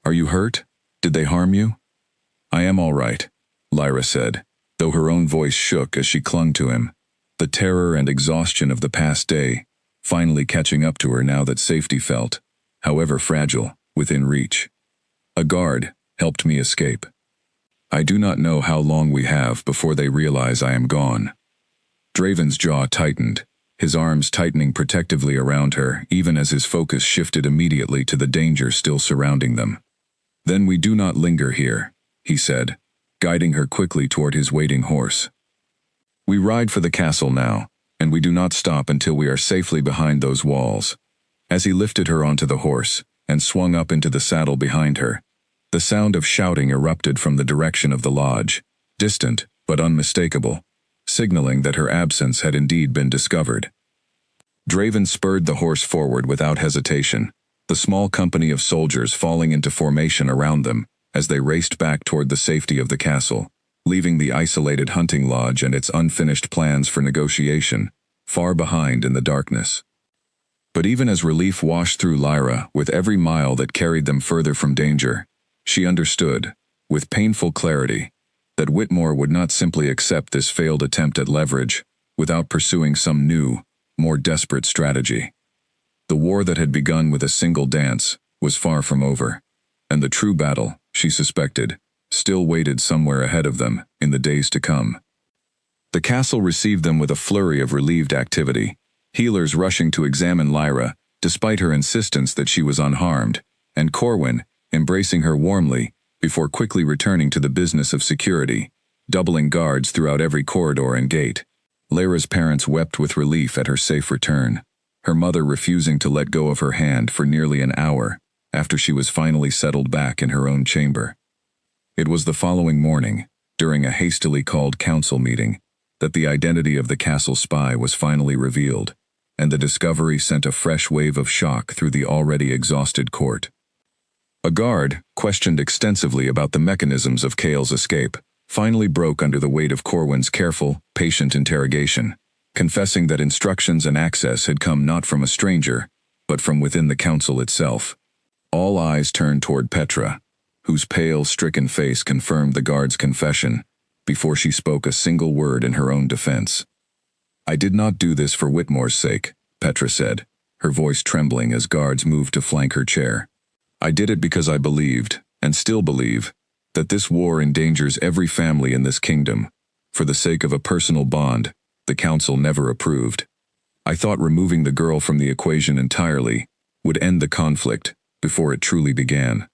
"Are you hurt? Did they harm you?" "I am all right," Lyra said, though her own voice shook as she clung to him, the terror and exhaustion of the past day finally catching up to her now that safety felt, however fragile, within reach. "A guard helped me escape. I do not know how long we have before they realize I am gone." Draven's jaw tightened, his arms tightening protectively around her even as his focus shifted immediately to the danger still surrounding them. "Then we do not linger here," he said, guiding her quickly toward his waiting horse. "We ride for the castle now, and we do not stop until we are safely behind those walls." As he lifted her onto the horse and swung up into the saddle behind her, the sound of shouting erupted from the direction of the lodge, distant but unmistakable, signaling that her absence had indeed been discovered. Draven spurred the horse forward without hesitation, the small company of soldiers falling into formation around them as they raced back toward the safety of the castle, leaving the isolated hunting lodge and its unfinished plans for negotiation far behind in the darkness. But even as relief washed through Lyra with every mile that carried them further from danger, she understood, with painful clarity, that Whitmore would not simply accept this failed attempt at leverage without pursuing some new, more desperate strategy. The war that had begun with a single dance was far from over, and the true battle, she suspected, still waited somewhere ahead of them in the days to come. The castle received them with a flurry of relieved activity, healers rushing to examine Lyra, despite her insistence that she was unharmed, and Corwin embracing her warmly before quickly returning to the business of security, doubling guards throughout every corridor and gate. Lyra's parents wept with relief at her safe return, her mother refusing to let go of her hand for nearly an hour after she was finally settled back in her own chamber. It was the following morning, during a hastily called council meeting, that the identity of the castle spy was finally revealed, and the discovery sent a fresh wave of shock through the already exhausted court. A guard, questioned extensively about the mechanisms of Cale's escape, finally broke under the weight of Corwin's careful, patient interrogation, confessing that instructions and access had come not from a stranger, but from within the council itself. All eyes turned toward Petra, whose pale, stricken face confirmed the guard's confession, before she spoke a single word in her own defense. "I did not do this for Whitmore's sake," Petra said, her voice trembling as guards moved to flank her chair. "I did it because I believed, and still believe, that this war endangers every family in this kingdom. For the sake of a personal bond, the council never approved. I thought removing the girl from the equation entirely would end the conflict before it truly began.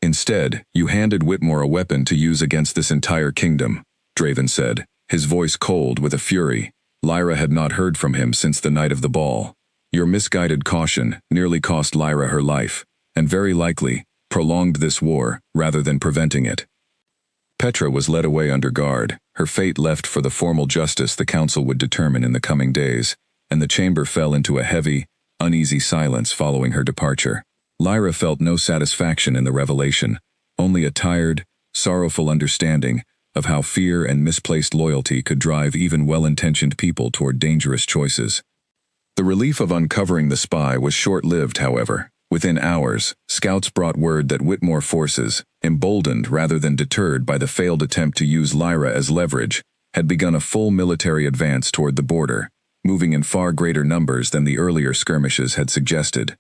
Instead, you handed Whitmore a weapon to use against this entire kingdom," Draven said, his voice cold with a fury Lyra had not heard from him since the night of the ball. "Your misguided caution nearly cost Lyra her life, and very likely prolonged this war rather than preventing it." Petra was led away under guard, her fate left for the formal justice the council would determine in the coming days, and the chamber fell into a heavy, uneasy silence following her departure. Lyra felt no satisfaction in the revelation, only a tired, sorrowful understanding of how fear and misplaced loyalty could drive even well-intentioned people toward dangerous choices. The relief of uncovering the spy was short-lived, however. Within hours, scouts brought word that Whitmore forces, emboldened rather than deterred by the failed attempt to use Lyra as leverage, had begun a full military advance toward the border, moving in far greater numbers than the earlier skirmishes had suggested.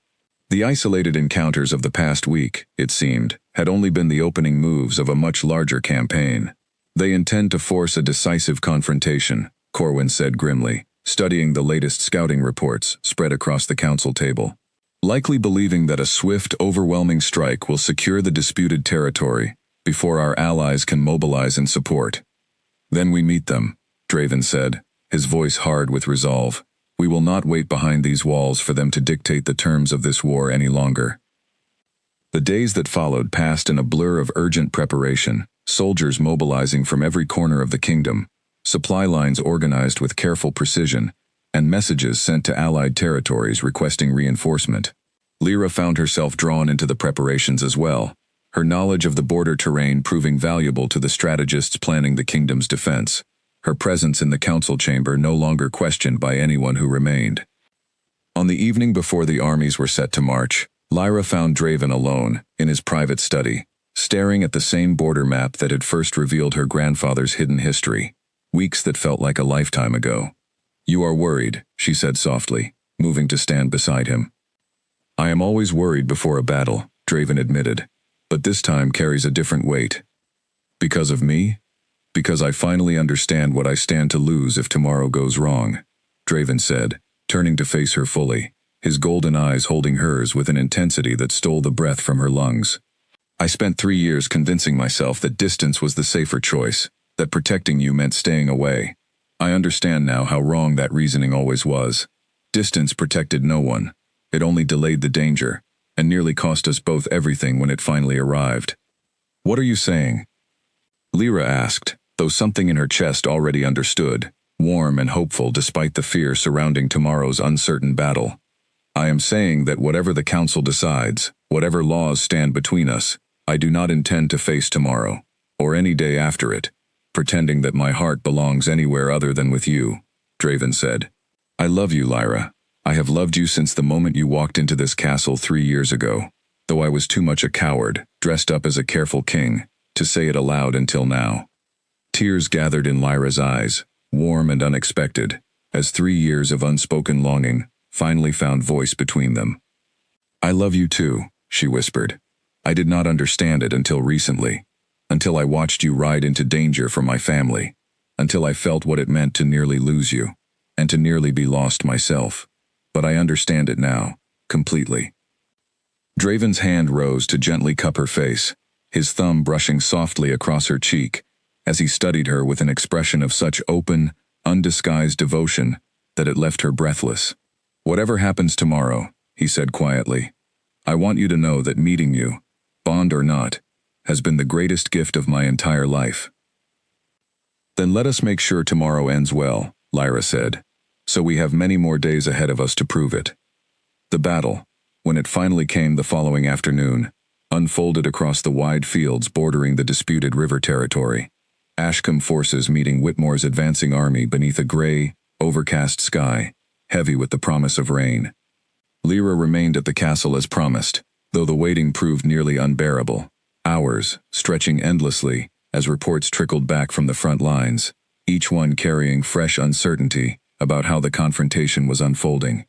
The isolated encounters of the past week, it seemed, had only been the opening moves of a much larger campaign. "They intend to force a decisive confrontation," Corwin said grimly, studying the latest scouting reports spread across the council table. "Likely believing that a swift, overwhelming strike will secure the disputed territory before our allies can mobilize in support. Then we meet them," Draven said, his voice hard with resolve. "We will not wait behind these walls for them to dictate the terms of this war any longer." The days that followed passed in a blur of urgent preparation, soldiers mobilizing from every corner of the kingdom, supply lines organized with careful precision, and messages sent to allied territories requesting reinforcement. Lyra found herself drawn into the preparations as well, her knowledge of the border terrain proving valuable to the strategists planning the kingdom's defense, her presence in the council chamber no longer questioned by anyone who remained. On the evening before the armies were set to march, Lyra found Draven alone, in his private study, staring at the same border map that had first revealed her grandfather's hidden history, weeks that felt like a lifetime ago. "You are worried," she said softly, moving to stand beside him. "I am always worried before a battle," Draven admitted, "but this time carries a different weight." "Because of me?" "Because I finally understand what I stand to lose if tomorrow goes wrong," Draven said, turning to face her fully, his golden eyes holding hers with an intensity that stole the breath from her lungs. "I spent 3 years convincing myself that distance was the safer choice, that protecting you meant staying away. I understand now how wrong that reasoning always was. Distance protected no one. It only delayed the danger, and nearly cost us both everything when it finally arrived." "What are you saying?" Lyra asked, though something in her chest already understood, warm and hopeful despite the fear surrounding tomorrow's uncertain battle. "I am saying that whatever the council decides, whatever laws stand between us, I do not intend to face tomorrow, or any day after it, pretending that my heart belongs anywhere other than with you," Draven said. "I love you, Lyra. I have loved you since the moment you walked into this castle 3 years ago, though I was too much a coward, dressed up as a careful king, to say it aloud until now." Tears gathered in Lyra's eyes, warm and unexpected, as 3 years of unspoken longing finally found voice between them. "I love you too," she whispered. "I did not understand it until recently, until I watched you ride into danger for my family, until I felt what it meant to nearly lose you, and to nearly be lost myself. But I understand it now, completely." Draven's hand rose to gently cup her face, his thumb brushing softly across her cheek, as he studied her with an expression of such open, undisguised devotion that it left her breathless. "Whatever happens tomorrow," he said quietly, "I want you to know that meeting you, bond or not, has been the greatest gift of my entire life." Then let us make sure tomorrow ends well, Lyra said. So we have many more days ahead of us to prove it. The battle, when it finally came the following afternoon, unfolded across the wide fields bordering the disputed river territory. Ashcombe forces meeting Whitmore's advancing army beneath a gray, overcast sky, heavy with the promise of rain. Lyra remained at the castle as promised, though the waiting proved nearly unbearable. Hours, stretching endlessly, as reports trickled back from the front lines, each one carrying fresh uncertainty about how the confrontation was unfolding.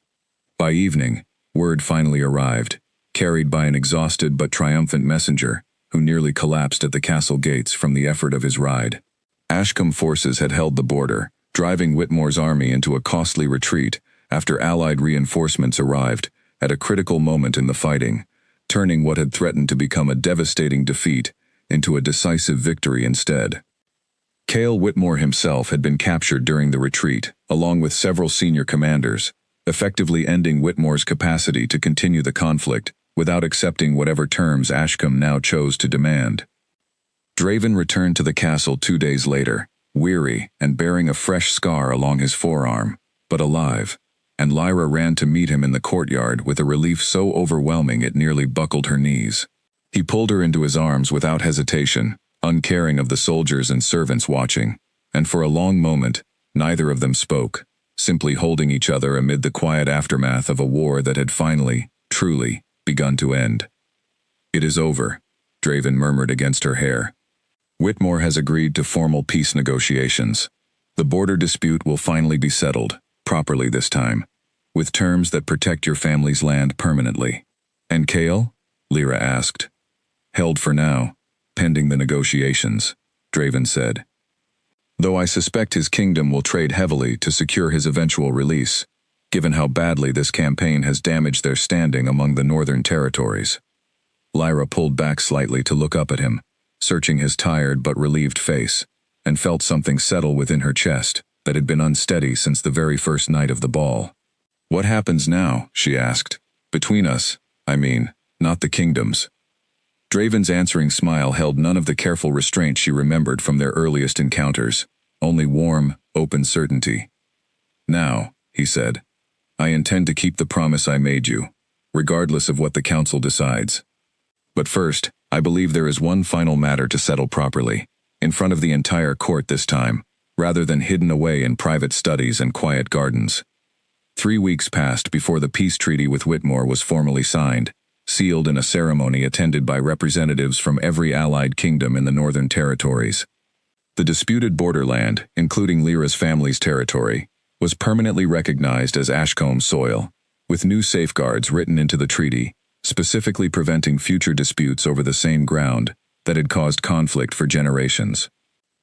By evening, word finally arrived, carried by an exhausted but triumphant messenger, who nearly collapsed at the castle gates from the effort of his ride. Ashcombe forces had held the border, driving Whitmore's army into a costly retreat after Allied reinforcements arrived at a critical moment in the fighting, turning what had threatened to become a devastating defeat into a decisive victory instead. Cale Whitmore himself had been captured during the retreat, along with several senior commanders, effectively ending Whitmore's capacity to continue the conflict without accepting whatever terms Ashcombe now chose to demand. Draven returned to the castle 2 days later, weary and bearing a fresh scar along his forearm, but alive, and Lyra ran to meet him in the courtyard with a relief so overwhelming it nearly buckled her knees. He pulled her into his arms without hesitation, uncaring of the soldiers and servants watching, and for a long moment, neither of them spoke, simply holding each other amid the quiet aftermath of a war that had finally, truly, begun to end. "It is over," Draven murmured against her hair. "Whitmore has agreed to formal peace negotiations. The border dispute will finally be settled, properly this time, with terms that protect your family's land permanently." "And Cale?" Lyra asked. "Held for now, pending the negotiations," Draven said. "Though I suspect his kingdom will trade heavily to secure his eventual release, given how badly this campaign has damaged their standing among the northern territories." Lyra pulled back slightly to look up at him, searching his tired but relieved face, and felt something settle within her chest that had been unsteady since the very first night of the ball. "What happens now?" she asked. "Between us, I mean, not the kingdoms." Draven's answering smile held none of the careful restraint she remembered from their earliest encounters, only warm, open certainty. "Now," he said, "I intend to keep the promise I made you, regardless of what the council decides. But first, I believe there is one final matter to settle properly, in front of the entire court this time, rather than hidden away in private studies and quiet gardens." 3 weeks passed before the peace treaty with Whitmore was formally signed, sealed in a ceremony attended by representatives from every allied kingdom in the northern territories. The disputed borderland, including Lyra's family's territory, was permanently recognized as Ashcombe soil, with new safeguards written into the treaty, specifically preventing future disputes over the same ground that had caused conflict for generations.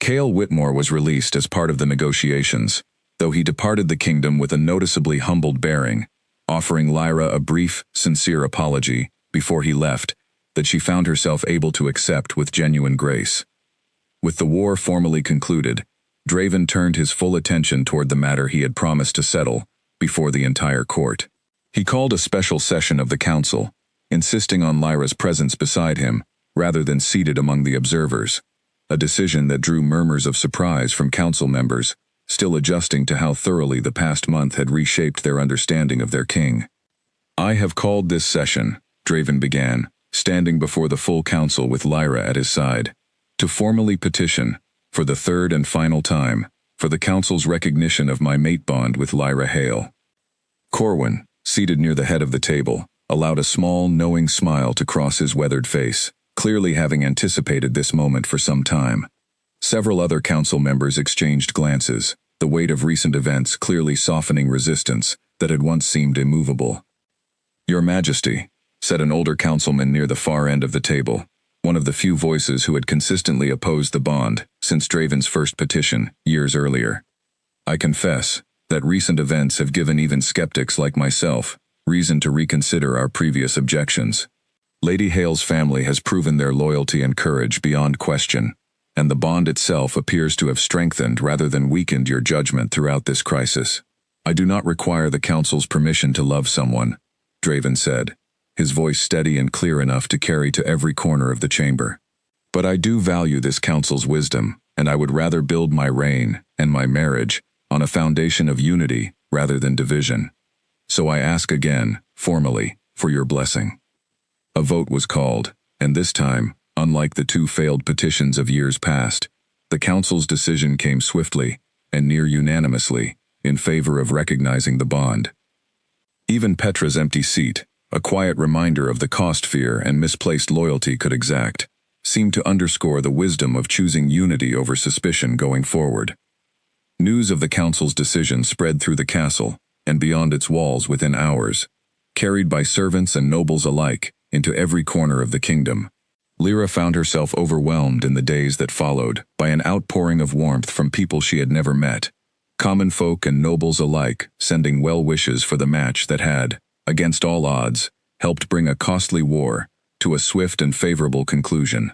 Cale Whitmore was released as part of the negotiations, though he departed the kingdom with a noticeably humbled bearing, offering Lyra a brief, sincere apology before he left that she found herself able to accept with genuine grace. With the war formally concluded, Draven turned his full attention toward the matter he had promised to settle before the entire court. He called a special session of the council, insisting on Lyra's presence beside him, rather than seated among the observers, a decision that drew murmurs of surprise from council members, still adjusting to how thoroughly the past month had reshaped their understanding of their king. "I have called this session," Draven began, standing before the full council with Lyra at his side, "to formally petition, for the third and final time, for the council's recognition of my mate bond with Lyra Hale." Corwin, seated near the head of the table, allowed a small, knowing smile to cross his weathered face, clearly having anticipated this moment for some time. Several other council members exchanged glances, the weight of recent events clearly softening resistance that had once seemed immovable. "Your Majesty," said an older councilman near the far end of the table, one of the few voices who had consistently opposed the bond since Draven's first petition, years earlier. "I confess that recent events have given even skeptics like myself reason to reconsider our previous objections. Lady Hale's family has proven their loyalty and courage beyond question, and the bond itself appears to have strengthened rather than weakened your judgment throughout this crisis. I do not require the council's permission to love someone," Draven said, his voice steady and clear enough to carry to every corner of the chamber. But I do value this council's wisdom, and I would rather build my reign and my marriage on a foundation of unity rather than division. So I ask again, formally, for your blessing." A vote was called, and this time, unlike the two failed petitions of years past, the council's decision came swiftly, and near unanimously, in favor of recognizing the bond. Even Petra's empty seat, a quiet reminder of the cost fear and misplaced loyalty could exact, seemed to underscore the wisdom of choosing unity over suspicion going forward. News of the council's decision spread through the castle, and beyond its walls within hours, carried by servants and nobles alike into every corner of the kingdom. Lyra found herself overwhelmed in the days that followed by an outpouring of warmth from people she had never met, common folk and nobles alike sending well wishes for the match that had, against all odds, helped bring a costly war to a swift and favorable conclusion.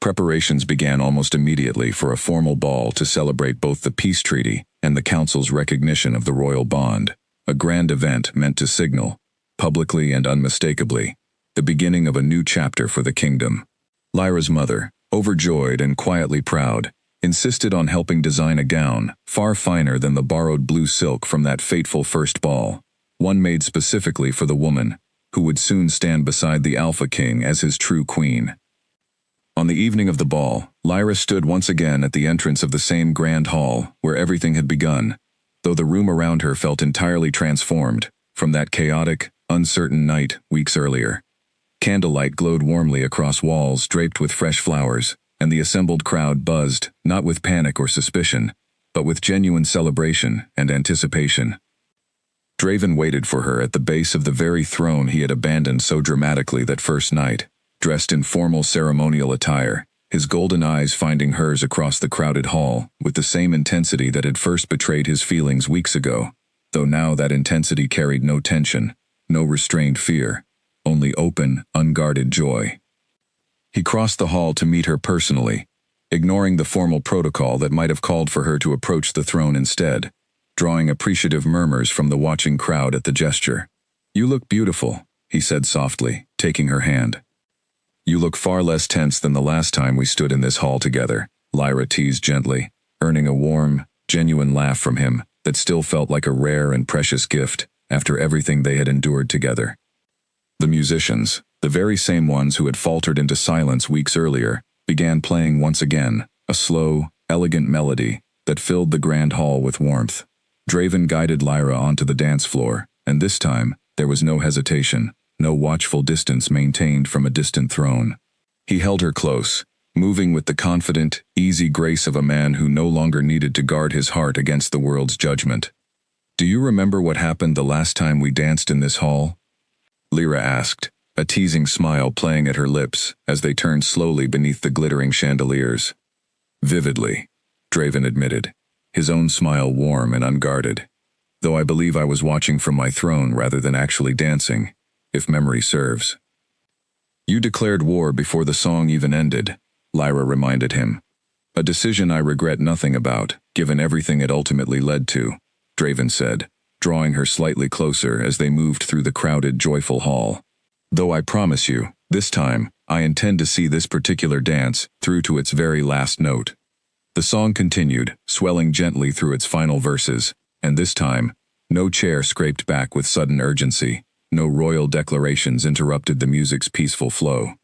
Preparations began almost immediately for a formal ball to celebrate both the peace treaty and the council's recognition of the royal bond, a grand event meant to signal, publicly and unmistakably, the beginning of a new chapter for the kingdom. Lyra's mother, overjoyed and quietly proud, insisted on helping design a gown far finer than the borrowed blue silk from that fateful first ball, one made specifically for the woman who would soon stand beside the Alpha King as his true queen. On the evening of the ball, Lyra stood once again at the entrance of the same grand hall where everything had begun, though the room around her felt entirely transformed from that chaotic, uncertain night weeks earlier. Candlelight glowed warmly across walls draped with fresh flowers, and the assembled crowd buzzed, not with panic or suspicion, but with genuine celebration and anticipation. Draven waited for her at the base of the very throne he had abandoned so dramatically that first night, dressed in formal ceremonial attire, his golden eyes finding hers across the crowded hall with the same intensity that had first betrayed his feelings weeks ago, though now that intensity carried no tension, no restrained fear, only open, unguarded joy. He crossed the hall to meet her personally, ignoring the formal protocol that might have called for her to approach the throne instead, drawing appreciative murmurs from the watching crowd at the gesture. "You look beautiful," he said softly, taking her hand. "You look far less tense than the last time we stood in this hall together," Lyra teased gently, earning a warm, genuine laugh from him that still felt like a rare and precious gift after everything they had endured together. The musicians, the very same ones who had faltered into silence weeks earlier, began playing once again, a slow, elegant melody that filled the grand hall with warmth. Draven guided Lyra onto the dance floor, and this time, there was no hesitation, no watchful distance maintained from a distant throne. He held her close, moving with the confident, easy grace of a man who no longer needed to guard his heart against the world's judgment. "Do you remember what happened the last time we danced in this hall?" Lyra asked, a teasing smile playing at her lips as they turned slowly beneath the glittering chandeliers. "Vividly," Draven admitted, his own smile warm and unguarded, "though I believe I was watching from my throne rather than actually dancing, if memory serves." "You declared war before the song even ended," Lyra reminded him. "A decision I regret nothing about, given everything it ultimately led to," Draven said, drawing her slightly closer as they moved through the crowded, joyful hall. "Though I promise you, this time, I intend to see this particular dance through to its very last note." The song continued, swelling gently through its final verses, and this time, no chair scraped back with sudden urgency, no royal declarations interrupted the music's peaceful flow.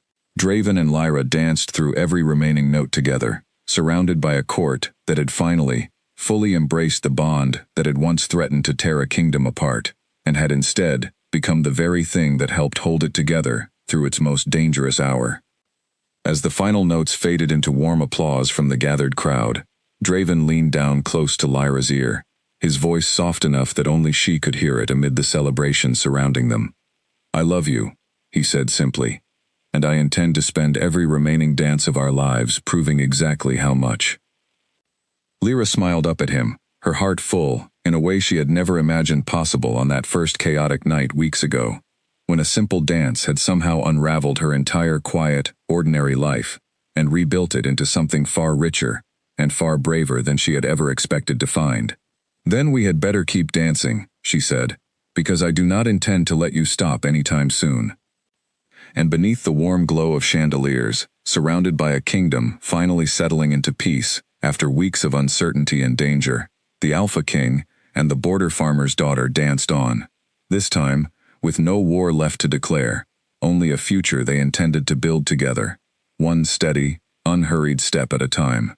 Draven and Lyra danced through every remaining note together, surrounded by a court that had finally, fully embraced the bond that had once threatened to tear a kingdom apart, and had instead become the very thing that helped hold it together through its most dangerous hour. As the final notes faded into warm applause from the gathered crowd, Draven leaned down close to Lyra's ear, his voice soft enough that only she could hear it amid the celebration surrounding them. "I love you," he said simply, "and I intend to spend every remaining dance of our lives proving exactly how much." Lyra smiled up at him, her heart full, in a way she had never imagined possible on that first chaotic night weeks ago, when a simple dance had somehow unraveled her entire quiet, ordinary life, and rebuilt it into something far richer and far braver than she had ever expected to find. "Then we had better keep dancing," she said, "because I do not intend to let you stop anytime soon." And beneath the warm glow of chandeliers, surrounded by a kingdom finally settling into peace after weeks of uncertainty and danger. The Alpha King and the border farmer's daughter danced on. This time, with no war left to declare, only a future they intended to build together, one steady, unhurried step at a time.